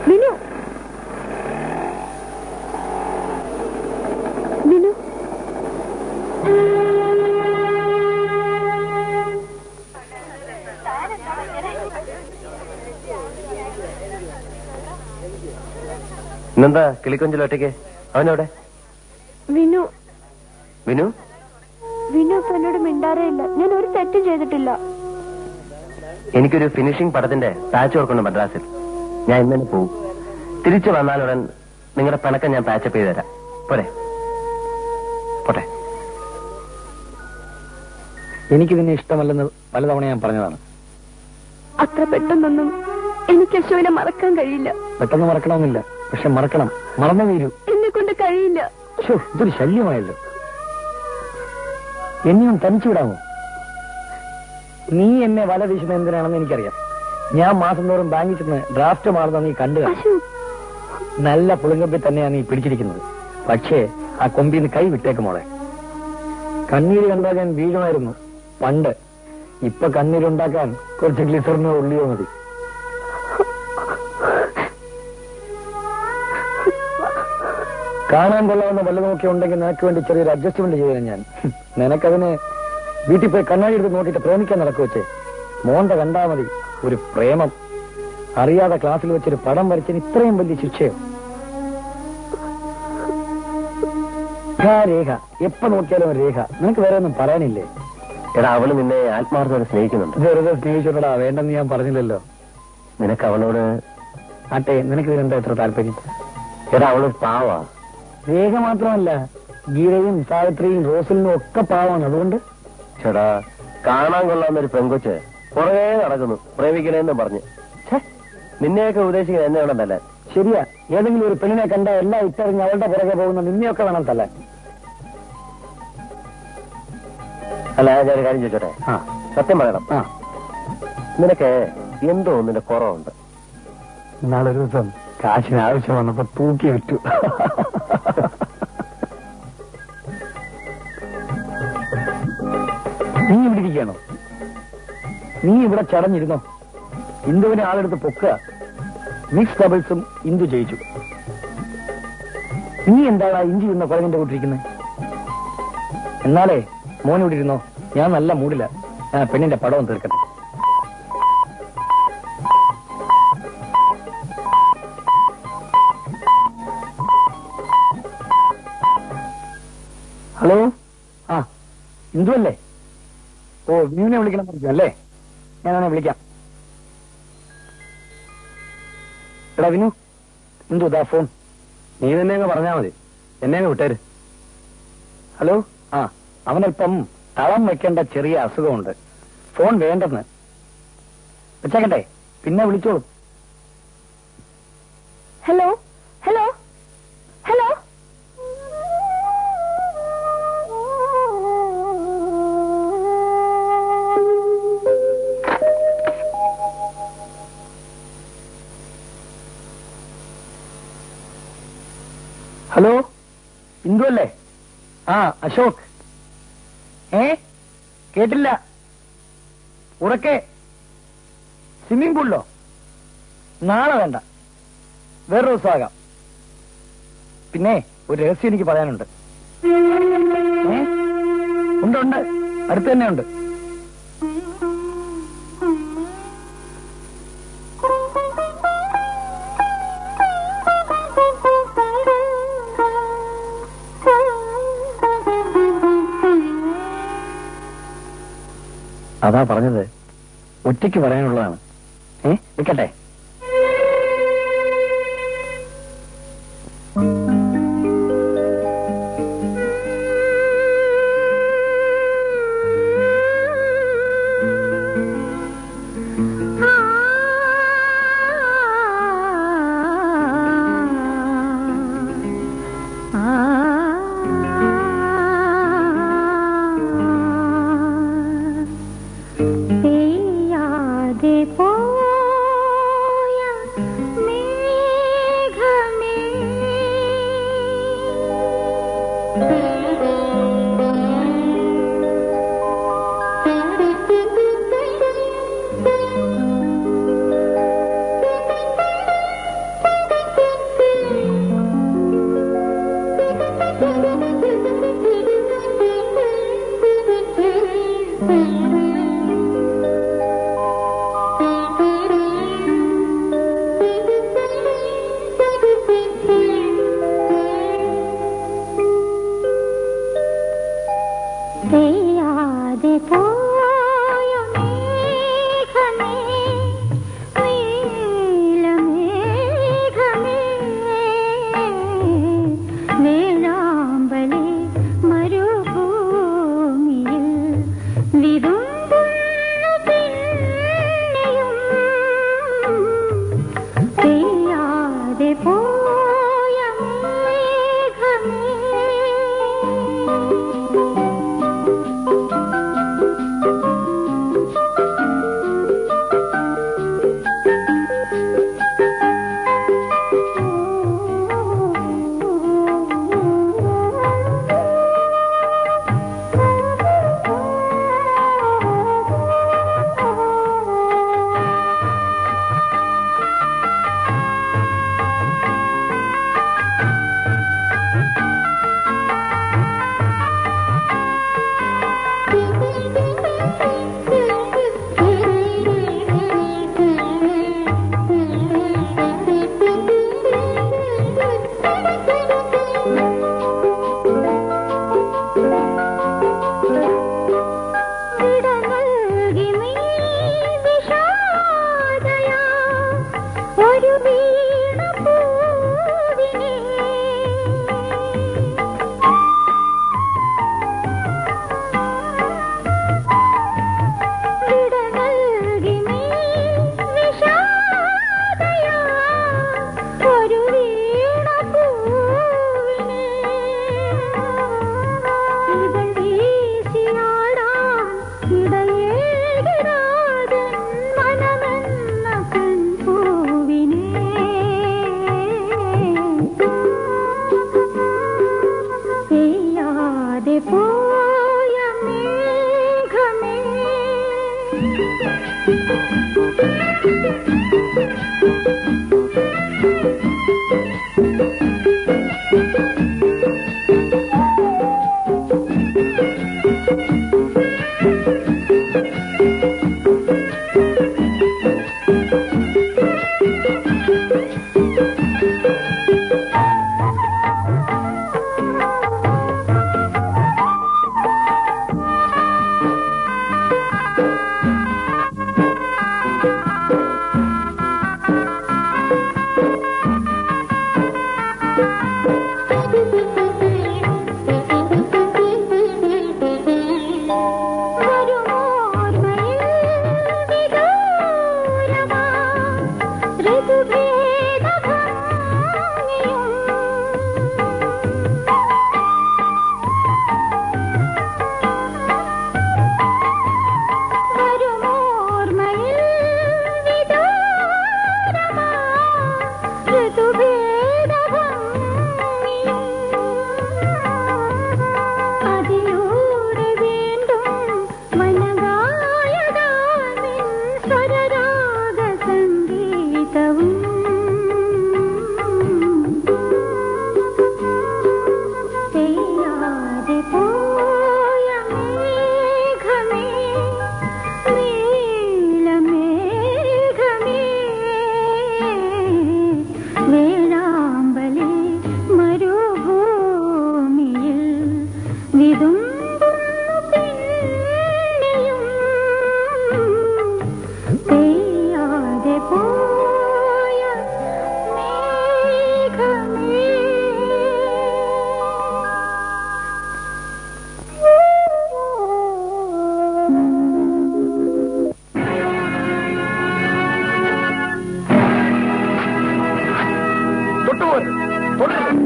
വിനു വിനു ഇന്നെന്താ കിളിക്കൊഞ്ചിൽ ഒറ്റയ്ക്ക്? അവനവിടെ? വിനു വിനു വിനു ഇപ്പൊ എന്നോട് മിണ്ടാറേ ഇല്ല. ഞാൻ ഒരു തെറ്റും ചെയ്തിട്ടില്ല. എനിക്കൊരു ഫിനിഷിംഗ് പടത്തിന്റെ പാച്ച് വർക്കുണ്ട് മദ്രാസിൽ. ഞാൻ ഇന്ന് തന്നെ പോവും. തിരിച്ചു വന്നാലുടൻ നിങ്ങളുടെ പിണക്കം ഞാൻ പാച്ചപ്പ് ചെയ്ത് തരാം. പോരെ? പോട്ടെ. എനിക്കിതിനെ ഇഷ്ടമല്ലെന്ന് പലതവണ ഞാൻ പറഞ്ഞതാണ്. അത്ര പെട്ടെന്നൊന്നും എനിക്ക് അശോകനെ മറക്കാൻ കഴിയില്ല. പെട്ടെന്ന് മറക്കണമെന്നില്ല, പക്ഷെ മറക്കണം. മറന്നു തീരൂ. എന്നെ കൊണ്ട് കഴിയില്ല. ശ്ശോ, ഇതൊരു ശല്യമായല്ലോ. എന്നെയും തനിച്ചു വിടാമോ? നീ എന്നെ വല വീശുന്നത് എന്തിനാണെന്ന് എനിക്കറിയാം. ഞാൻ മാസം തോറും ബാങ്കിൽ ചെന്ന് ഡ്രാഫ്റ്റ് മാറുന്ന നീ കണ്ടു. അശോക്, നല്ല പുളുങ്കപ്പിൽ തന്നെയാണ് നീ പിടിച്ചിരിക്കുന്നത്. പക്ഷേ ആ കൊമ്പിന്ന് കൈ വിട്ടേക്കുമോളെ. കണ്ണീര് കണ്ടാൽ ഞാൻ വീഴുമായിരുന്നു പണ്ട്. ഇപ്പൊ കണ്ണീരുണ്ടാക്കാൻ കുറച്ച് ഗ്ലിസറിനോ ഉള്ളിയോ മതി. കാണാൻ കൊള്ളാവുന്ന വല്ലതുമൊക്കെ ഉണ്ടെങ്കിൽ നിനക്ക് വേണ്ടി ചെറിയൊരു അഡ്ജസ്റ്റ്മെന്റ് ചെയ്തു ഞാൻ. നിനക്കതിന് വീട്ടിൽ പോയി കണ്ണാടി എടുത്ത് നോക്കിയിട്ട് പ്രേമിക്കാൻ നടക്കുവച്ചേ. മോന്റെ കണ്ടാ മതി ഒരു പ്രേമം. അറിയാതെ ക്ലാസ്സിൽ വെച്ചൊരു പടം വരച്ചതിന് ഇത്രയും വലിയ ശിക്ഷയോ? രേഖ എപ്പോ നോക്കിയാലും ഒരു രേഖ. നിനക്ക് വേറെ ഒന്നും പറയാനില്ലേ? എടാ, അവള് നിന്നെ ആത്മാർത്ഥത്തോടെ സ്നേഹിക്കുന്നുണ്ട്. വെറുതെ സ്നേഹിച്ചോടാ, വേണ്ടെന്ന് ഞാൻ പറഞ്ഞില്ലല്ലോ. നിനക്ക് അവളോട് ആട്ടെ, നിനക്ക് ഇതിനെന്താ എത്ര താല്പര്യം? എടാ, അവളൊരു പാവാ. രേഖ മാത്രമല്ല, ഗീതയും സാവിത്രിയും റോസലിനും ഒക്കെ പാവമാണ്. അതുകൊണ്ട് ചേടാ, കാണാൻ കൊള്ളാവുന്ന ഒരു പെങ്കൊച്ച് പുറകെ നടക്കുന്നു പ്രേമിക്കണേന്ന് പറഞ്ഞ്. നിന്നെയൊക്കെ ഉപദേശിക്കുന്നത് എന്നെ വേണം തല്ലാൻ. ശരിയാ, ഏതെങ്കിലും ഒരു പെണ്ണിനെ കണ്ട എല്ലാം ഇട്ടറിഞ്ഞ് അവളുടെ പുറകെ പോകുന്ന നിന്നെയൊക്കെ വേണം തല്ലാൻ. അല്ല, ഞാനൊരു കാര്യം ചോദിച്ചോട്ടെ? ആ, സത്യം പറയണം. ആ. നിനക്ക് എന്തോ ഒന്നിന്റെ കുറവുണ്ട്. നാളൊരു ദിവസം കാശിന് ആവശ്യം വന്നപ്പോ തൂക്കി വിറ്റു. നീ ഇവിടെ ഇരിക്കണോ? നീ ഇവിടെ ചടഞ്ഞിരുന്നോ? ഇന്ദുവിനെ ആളെടുത്ത് പൊക്കുക. മിക്സ് ഡബിൾസും ഇന്ദു ജയിച്ചു. നീ എന്താണ് ഇഞ്ചി എന്ന കുഴങ്ങിന്റെ കൂട്ടിരിക്കുന്നത്? എന്നാലേ മോൻ ഇവിടെ ഇരുന്നോ. ഞാൻ നല്ല മൂടില്ല. പെണ്ണിന്റെ പടവും തീർക്കട്ടെ. ഹലോ, ആ ഇന്ദു അല്ലേ? ഓ, നീനെ വിളിക്കണം പറഞ്ഞു അല്ലേ? ഞാനെ വിളിക്കാം. എടാ വിനു, ഇന്ദു ദാ ഫോൺ. നീ തന്നെ അങ്ങ് പറഞ്ഞാ മതി, എന്നെ അങ്ങ് വിട്ടേര്. ഹലോ, ആ അവനല്പം തളം വെക്കേണ്ട ചെറിയ അസുഖമുണ്ട്. ഫോൺ വേണ്ടെന്ന് വെച്ചേക്കട്ടെ, പിന്നെ വിളിച്ചോളൂ. Hello hello hello. Hello, Indu അല്ലേ? ആ, അശോക്. കേട്ടില്ല. ഉറക്കെ. സ്വിമ്മിംഗ് പൂളിലോ? നാളെ വേണ്ട, വേറൊരു ദിവസമാകാം. പിന്നെ ഒരു രഹസ്യം എനിക്ക് പറയാനുണ്ട്. ഉണ്ട്, അടുത്ത് തന്നെ ഉണ്ട്. അതാ പറഞ്ഞത്, ഒറ്റയ്ക്ക് പറയാനുള്ളതാണ്. നിൽക്കട്ടെ.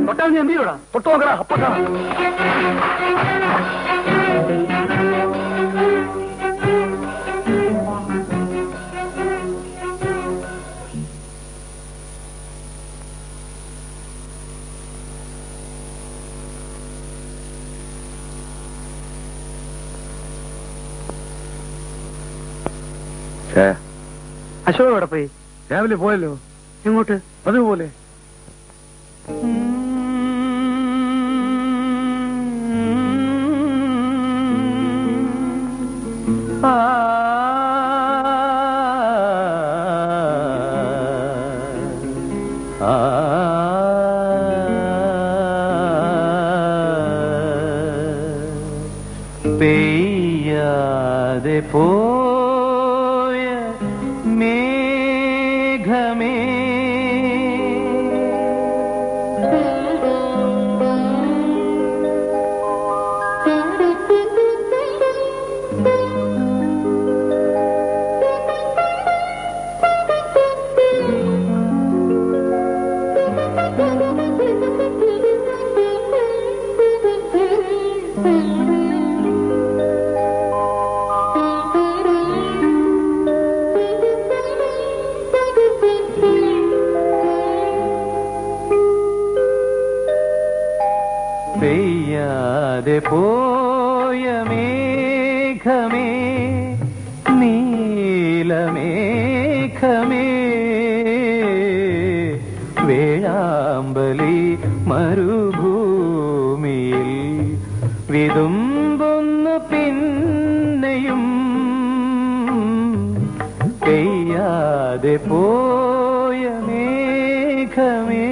തൊട്ടാൽ നീ എന്ത് ചെയ്യൂടാ? തൊട്ട് നോക്കടാ, അപ്പൊ കാണാം. അശോക് എവിടെ പോയി? രാവിലെ പോയല്ലോ. എങ്ങോട്ട്? അതുപോലെ. പെയ്യാതെ പോയ മേഘമേ പെയ്യാതെ പോയ മേഘമേ നീലമേഘമേ വേഴാമ്പലി മരുഭൂമിയിൽ വിതുമ്പുന്നു പിന്നെയും പെയ്യാതെ പോയ മേഘമേ.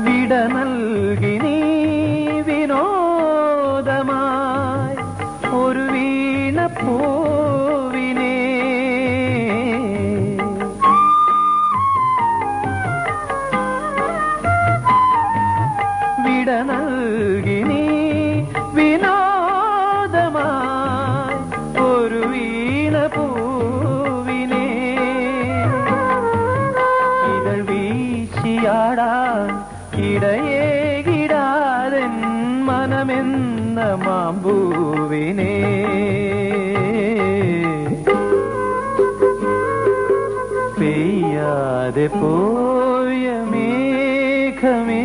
വിട നൽകി നീ വിനോദമായി ഒരു വീണ പൂവിനെ വിട നൽകി നീ വിനോദമായി ഒരു വീണ പൂവിനെ ഇതൾ വീശിയാടാൻ ഇടയേകിടാതൻ മനമെന്ന മാമ്പൂവിനെ പെയ്യാതെ പോയ മേഘമേ.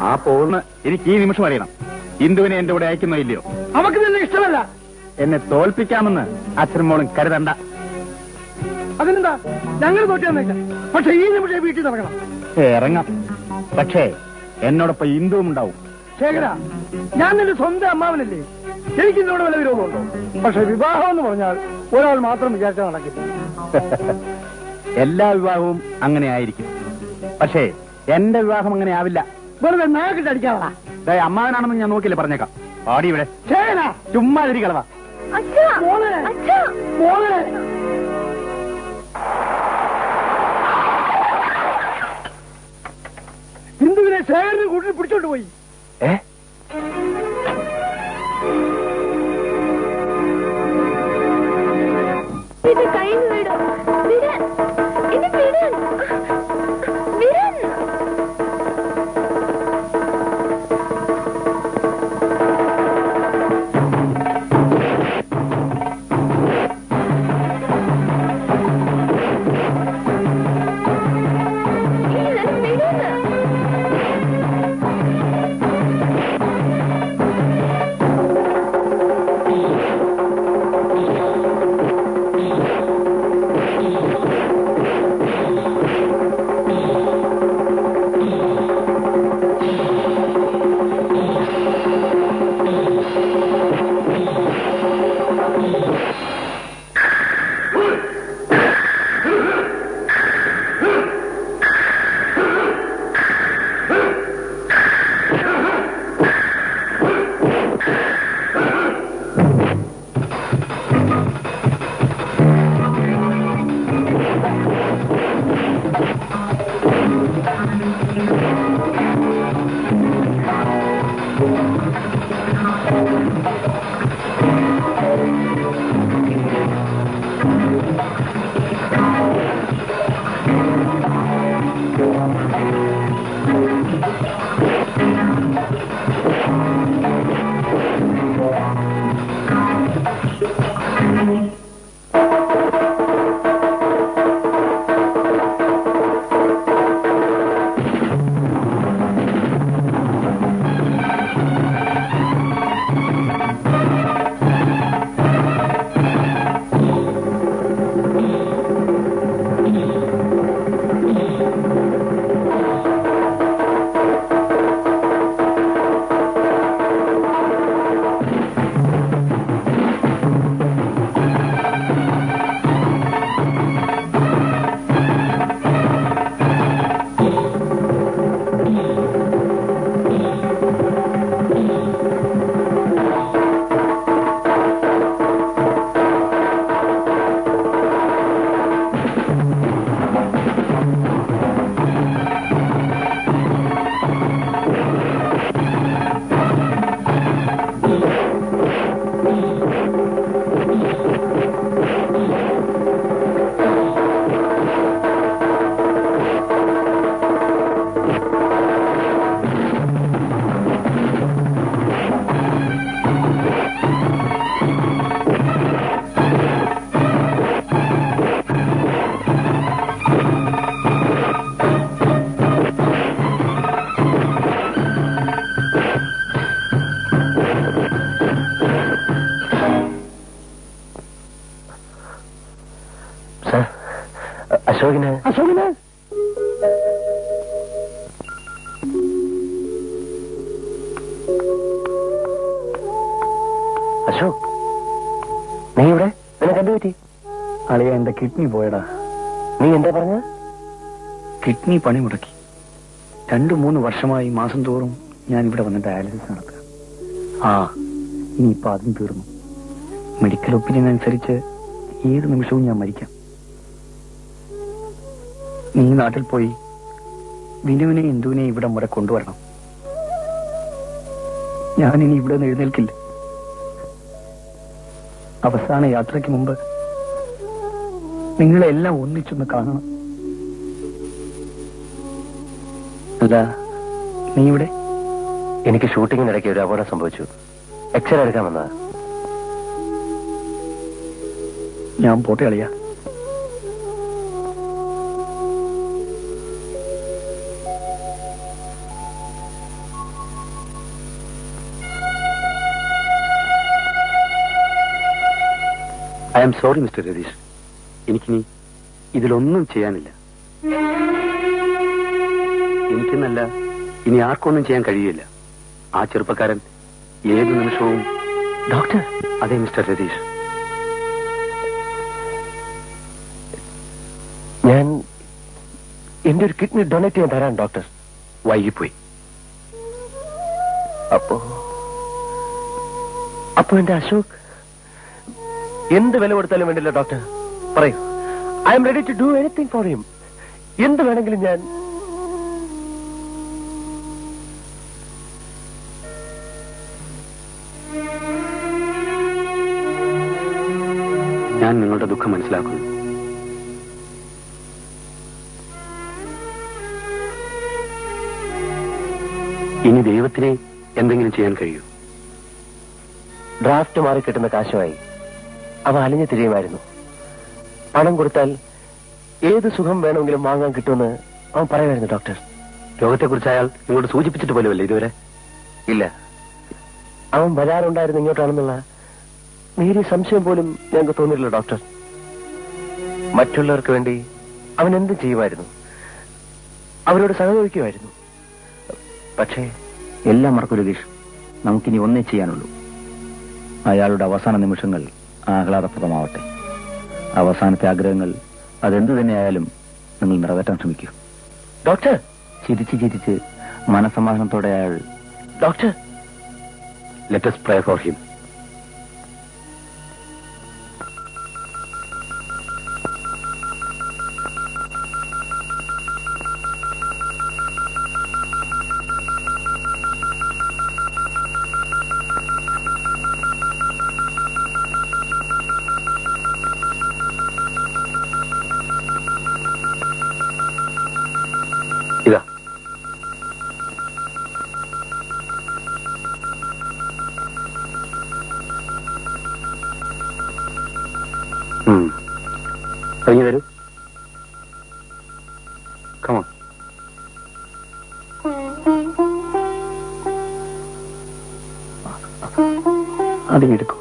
ആ പോകുന്ന എനിക്ക് ഈ നിമിഷം അറിയണം. ഇന്ദുവിനെ എന്റെ കൂടെ അയക്കുന്നോ ഇല്ലയോ? അവക്ക് നിന്നെ ഇഷ്ടമല്ല. എന്നെ തോൽപ്പിക്കാമെന്ന് അച്ഛനും മോളും കരുതണ്ട. അതിനെന്താ, ഞങ്ങൾ തോറ്റാന്നില്ല. പക്ഷെ ഈ നിമിഷം വീട്ടിൽ നടക്കണം. ഇറങ്ങാം. പക്ഷേ എന്നോടൊപ്പം ഇന്ദുവും ഉണ്ടാവും. ശേഖര, ഞാൻ നിന്റെ സ്വന്തം അമ്മാവനല്ലേ? എനിക്ക് ഇന്നോട് വല്ല വിരോധമുണ്ടോ? പക്ഷെ വിവാഹം എന്ന് പറഞ്ഞാൽ ഒരാൾ മാത്രം വിചാരിച്ചാൽ നടക്കില്ല. എല്ലാ വിവാഹവും അങ്ങനെ ആയിരിക്കും. പക്ഷേ എന്റെ വിവാഹം അങ്ങനെ ആവില്ല. വെറുതെ നാക്കിട്ട് അടിക്കാറാ. അമ്മാവനാണെന്ന് ഞാൻ നോക്കില്ലേ പറഞ്ഞേക്കാം. പാടി ഇവിടെ ശേഖര, ചുമ്മാ തിരികളവാ. അച്ഛാ, മോളെ, അച്ഛാ. മോളെ. ഹിന്ദുവിനെ ശേഖരന് കൂട്ടി പിടിച്ചോണ്ട് പോയി. ഇത് കഴിഞ്ഞു വിടും. വിരൻ, ഇത് വിരൻ, വിരൻ. അശോകിന് അശോക്, നീ ഇവിടെ? നിനക്ക് എന്ത് പറ്റി? അളിയ, എന്റെ കിഡ്നി പോയടാ. നീ എന്താ പറഞ്ഞ? കിഡ്നി പണി മുടക്കി. 2-3 വർഷമായി മാസം തോറും ഞാൻ ഇവിടെ വന്ന് ഡയാലിസിസ് നടത്തുക. ഇനിയിപ്പോ അതും തീർന്നു. മെഡിക്കൽ ഒപ്പീനിയൻ അനുസരിച്ച് ഏത് നിമിഷവും ഞാൻ മരിക്കാം. നീ നാട്ടിൽ പോയി വിനുവിനെ ഇന്ദുവിനെ ഇവിടം വരെ കൊണ്ടുവരണം. ഞാനിനി ഇവിടെ നിന്ന് എഴുന്നേൽക്കില്ല. അവസാന യാത്രയ്ക്ക് മുമ്പ് നിങ്ങളെല്ലാം ഒന്നിച്ചൊന്ന് കാണണം. അല്ല, നീ ഇവിടെ? എനിക്ക് ഷൂട്ടിങ്ങിനിടയ്ക്ക് ഒരു അപകടം സംഭവിച്ചു. എക്സ്റേ എടുക്കാൻ വന്നതാ. ഞാൻ പോട്ടെ അളിയ. I am sorry mister Ratheesh. എനിക്കിനി ഇതിലൊന്നും ചെയ്യാനില്ല. എനിക്കെന്നല്ല, ഇനി ആർക്കൊന്നും ചെയ്യാൻ കഴിയില്ല. ആ ചെറുപ്പക്കാരൻ ഏത് നിമിഷവും... ഡോക്ടർ, അതെ മിസ്റ്റർ രതീഷ്, ഞാൻ എന്റെ ഒരു കിഡ്നി ഡൊണേറ്റ് ചെയ്യാൻ തരാൻ ഡോക്ടർ. വൈകിപ്പോയി. അപ്പോ എന്റെ അശോക് എന്ത് വില കൊടുത്താലും വേണ്ടില്ല ഡോക്ടർ. പറയൂ, I am ready to do anything for him. എന്ത് വേണമെങ്കിലും ഞാൻ... ഞാൻ നിങ്ങളുടെ ദുഃഖം മനസ്സിലാക്കുന്നു. ഇനി ദൈവത്തിനെ എന്തെങ്കിലും ചെയ്യാൻ കഴിയൂ. ഡ്രാഫ്റ്റ് മാറി കിട്ടുന്ന കാശുമായി അവ അലിഞ്ഞു തിരിയുമായിരുന്നു. പണം കൊടുത്താൽ ഏത് സുഖം വേണമെങ്കിലും വാങ്ങാൻ കിട്ടുമെന്ന് അവൻ പറയുമായിരുന്നു ഡോക്ടർ. രോഗത്തെക്കുറിച്ച് അയാൾ നിങ്ങളോട് സൂചിപ്പിച്ചിട്ട് പോലുമല്ലേ ഇതുവരെ? ഇല്ല, അവൻ വരാറുണ്ടായിരുന്നു ഇങ്ങോട്ടാണെന്നുള്ള നേരിയ സംശയം പോലും ഞങ്ങൾക്ക് തോന്നിയില്ല ഡോക്ടർ. മറ്റുള്ളവർക്ക് വേണ്ടി അവൻ എന്തും ചെയ്യുമായിരുന്നു, അവരോട് സഹകരിക്കുമായിരുന്നു. പക്ഷേ എല്ലാം മറക്കൂ രതീഷ്. നമുക്കിനി ഒന്നേ ചെയ്യാനുള്ളൂ. അയാളുടെ അവസാന നിമിഷങ്ങൾ ആഹ്ലാദപ്രദമാവട്ടെ. അവസാനത്തെ ആഗ്രഹങ്ങൾ അതെന്തു തന്നെയായാലും നിങ്ങൾ നിറവേറ്റാൻ ശ്രമിക്കൂ. ഡോക്ടർ, ചിരിച്ച് ചിരിച്ച് മനസമാധാനത്തോടെ അയാൾ... doctor, let us pray for him. ഇതാ, ഇറങ്ങി വരൂ. കമോൺ. അതിനെടുക്കൂ.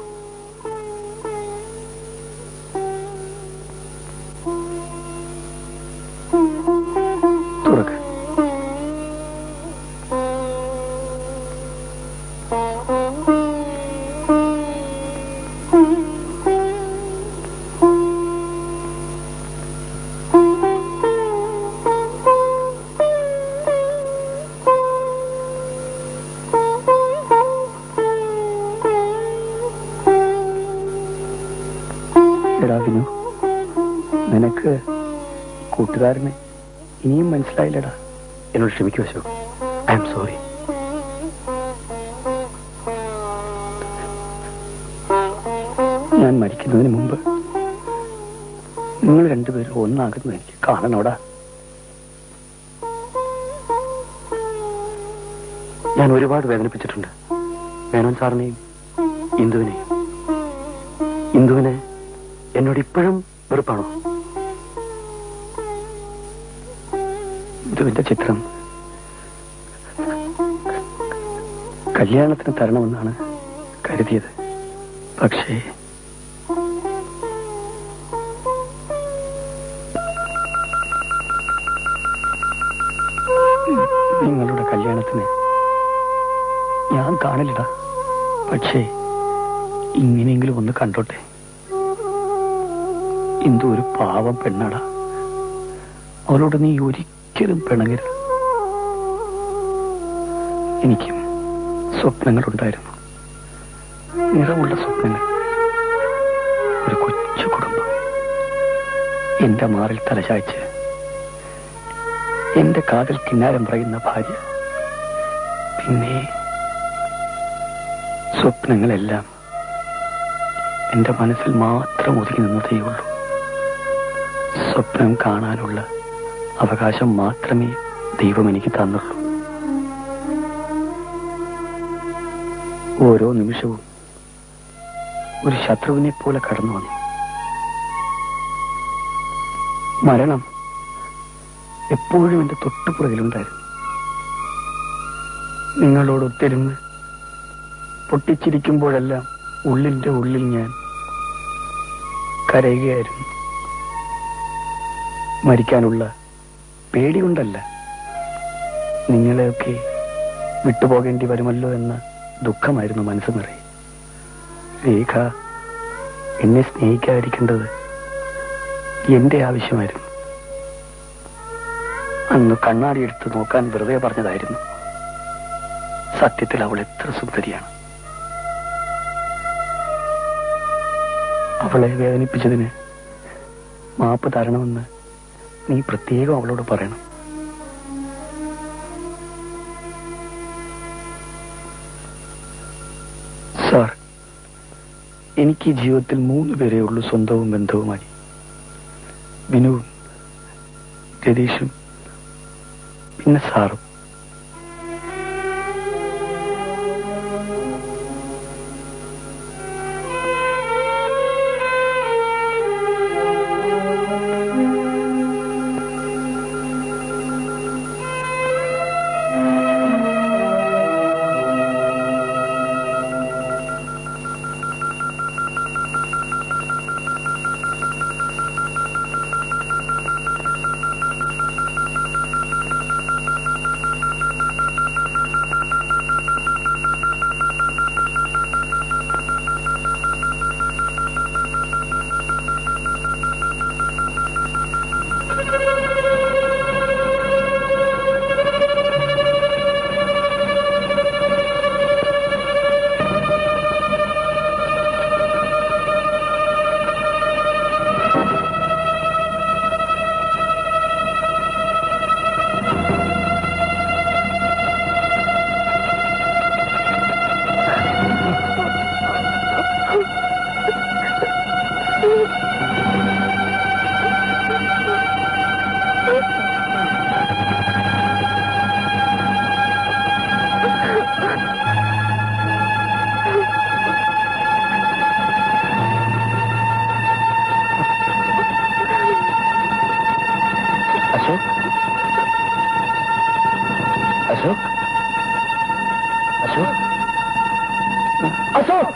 തുറക്ക്. എടാ വിനു, നിനക്ക് കൂട്ടുകാരനെ ഇനിയും മനസ്സിലായില്ലടാ. എന്നോട് ക്ഷമിക്കൂ അശോക്. I am sorry. ഞാൻ മരിക്കുന്നതിന് മുമ്പ് നിങ്ങൾ രണ്ടുപേരും ഒന്നാകുന്നത് എനിക്ക് കാണണോടാ. ഞാൻ ഒരുപാട് വേദനിപ്പിച്ചിട്ടുണ്ട് മേനോൻ സാറിനെയും ഇന്ദുവിനെയും. ഇന്ദുവിനെ എന്നോട് ഇപ്പോഴും വെറുപ്പാണോ? ഇന്ദുവിന്റെ ചിത്രം കല്യാണത്തിന് തരണമെന്നാണ് കരുതിയത്. പക്ഷേ നിങ്ങളുടെ കല്യാണത്തിന് ഞാൻ കാണില്ലടാ. പക്ഷേ ഇങ്ങനെയെങ്കിലും ഒന്ന് കണ്ടോട്ടെ. ഇന്ദു ഒരു പാവം പെണ്ണാടാ. അവളോട് നീ ഒരിക്കലും പിണങ്ങരുത്. എനിക്കും സ്വപ്നങ്ങളുണ്ടായിരുന്നു, നിറമുള്ള സ്വപ്നങ്ങൾ. ഒരു കൊച്ചു കുടുംബം, എന്റെ മാറിൽ തലചായ്ച്ച് എന്റെ കാതിൽ കിന്നാരം പറയുന്ന ഭാര്യ. പിന്നെ സ്വപ്നങ്ങളെല്ലാം എന്റെ മനസ്സിൽ മാത്രം ഒതുങ്ങി നിന്നതേ ഉള്ളൂ. സ്വപ്നം കാണാനുള്ള അവകാശം മാത്രമേ ദൈവം എനിക്ക് തന്നുള്ളൂ. ഓരോ നിമിഷവും ഒരു ശത്രുവിനെ പോലെ കടന്നു വന്നു. മരണം എപ്പോഴും എന്റെ തൊട്ടുപുറകിലുണ്ടായിരുന്നു. നിങ്ങളോടൊത്തിരുന്ന് പൊട്ടിച്ചിരിക്കുമ്പോഴെല്ലാം ഉള്ളിന്റെ ഉള്ളിൽ ഞാൻ കരയുകയായിരുന്നു. മരിക്കാനുള്ള പേടി കൊണ്ടല്ല, നിങ്ങളെയൊക്കെ വിട്ടുപോകേണ്ടി വരുമല്ലോ എന്ന ദുഃഖമായിരുന്നു മനസ്സ് നിറയെ. രേഖ എന്നെ സ്നേഹിക്കാതിരിക്കേണ്ടത് എന്റെ ആവശ്യമായിരുന്നു. അന്ന് കണ്ണാടി എടുത്ത് നോക്കാൻ വെറുതെ പറഞ്ഞതായിരുന്നു. സത്യത്തിൽ അവൾ എത്ര സുന്ദരിയാണ്. അവളെ വേദനിപ്പിച്ചതിന് മാപ്പ് തരണമെന്ന് നീ പ്രത്യേകം അവളോട് പറയണം. സാർ, എനിക്ക് ഈ ജീവിതത്തിൽ 3 പേരേ ഉള്ളൂ സ്വന്തവും ബന്ധവുമായി. വിനുവും രതീഷും പിന്നെ സാറും. അശോക്, അശോക്, അശോക്, അശോക്.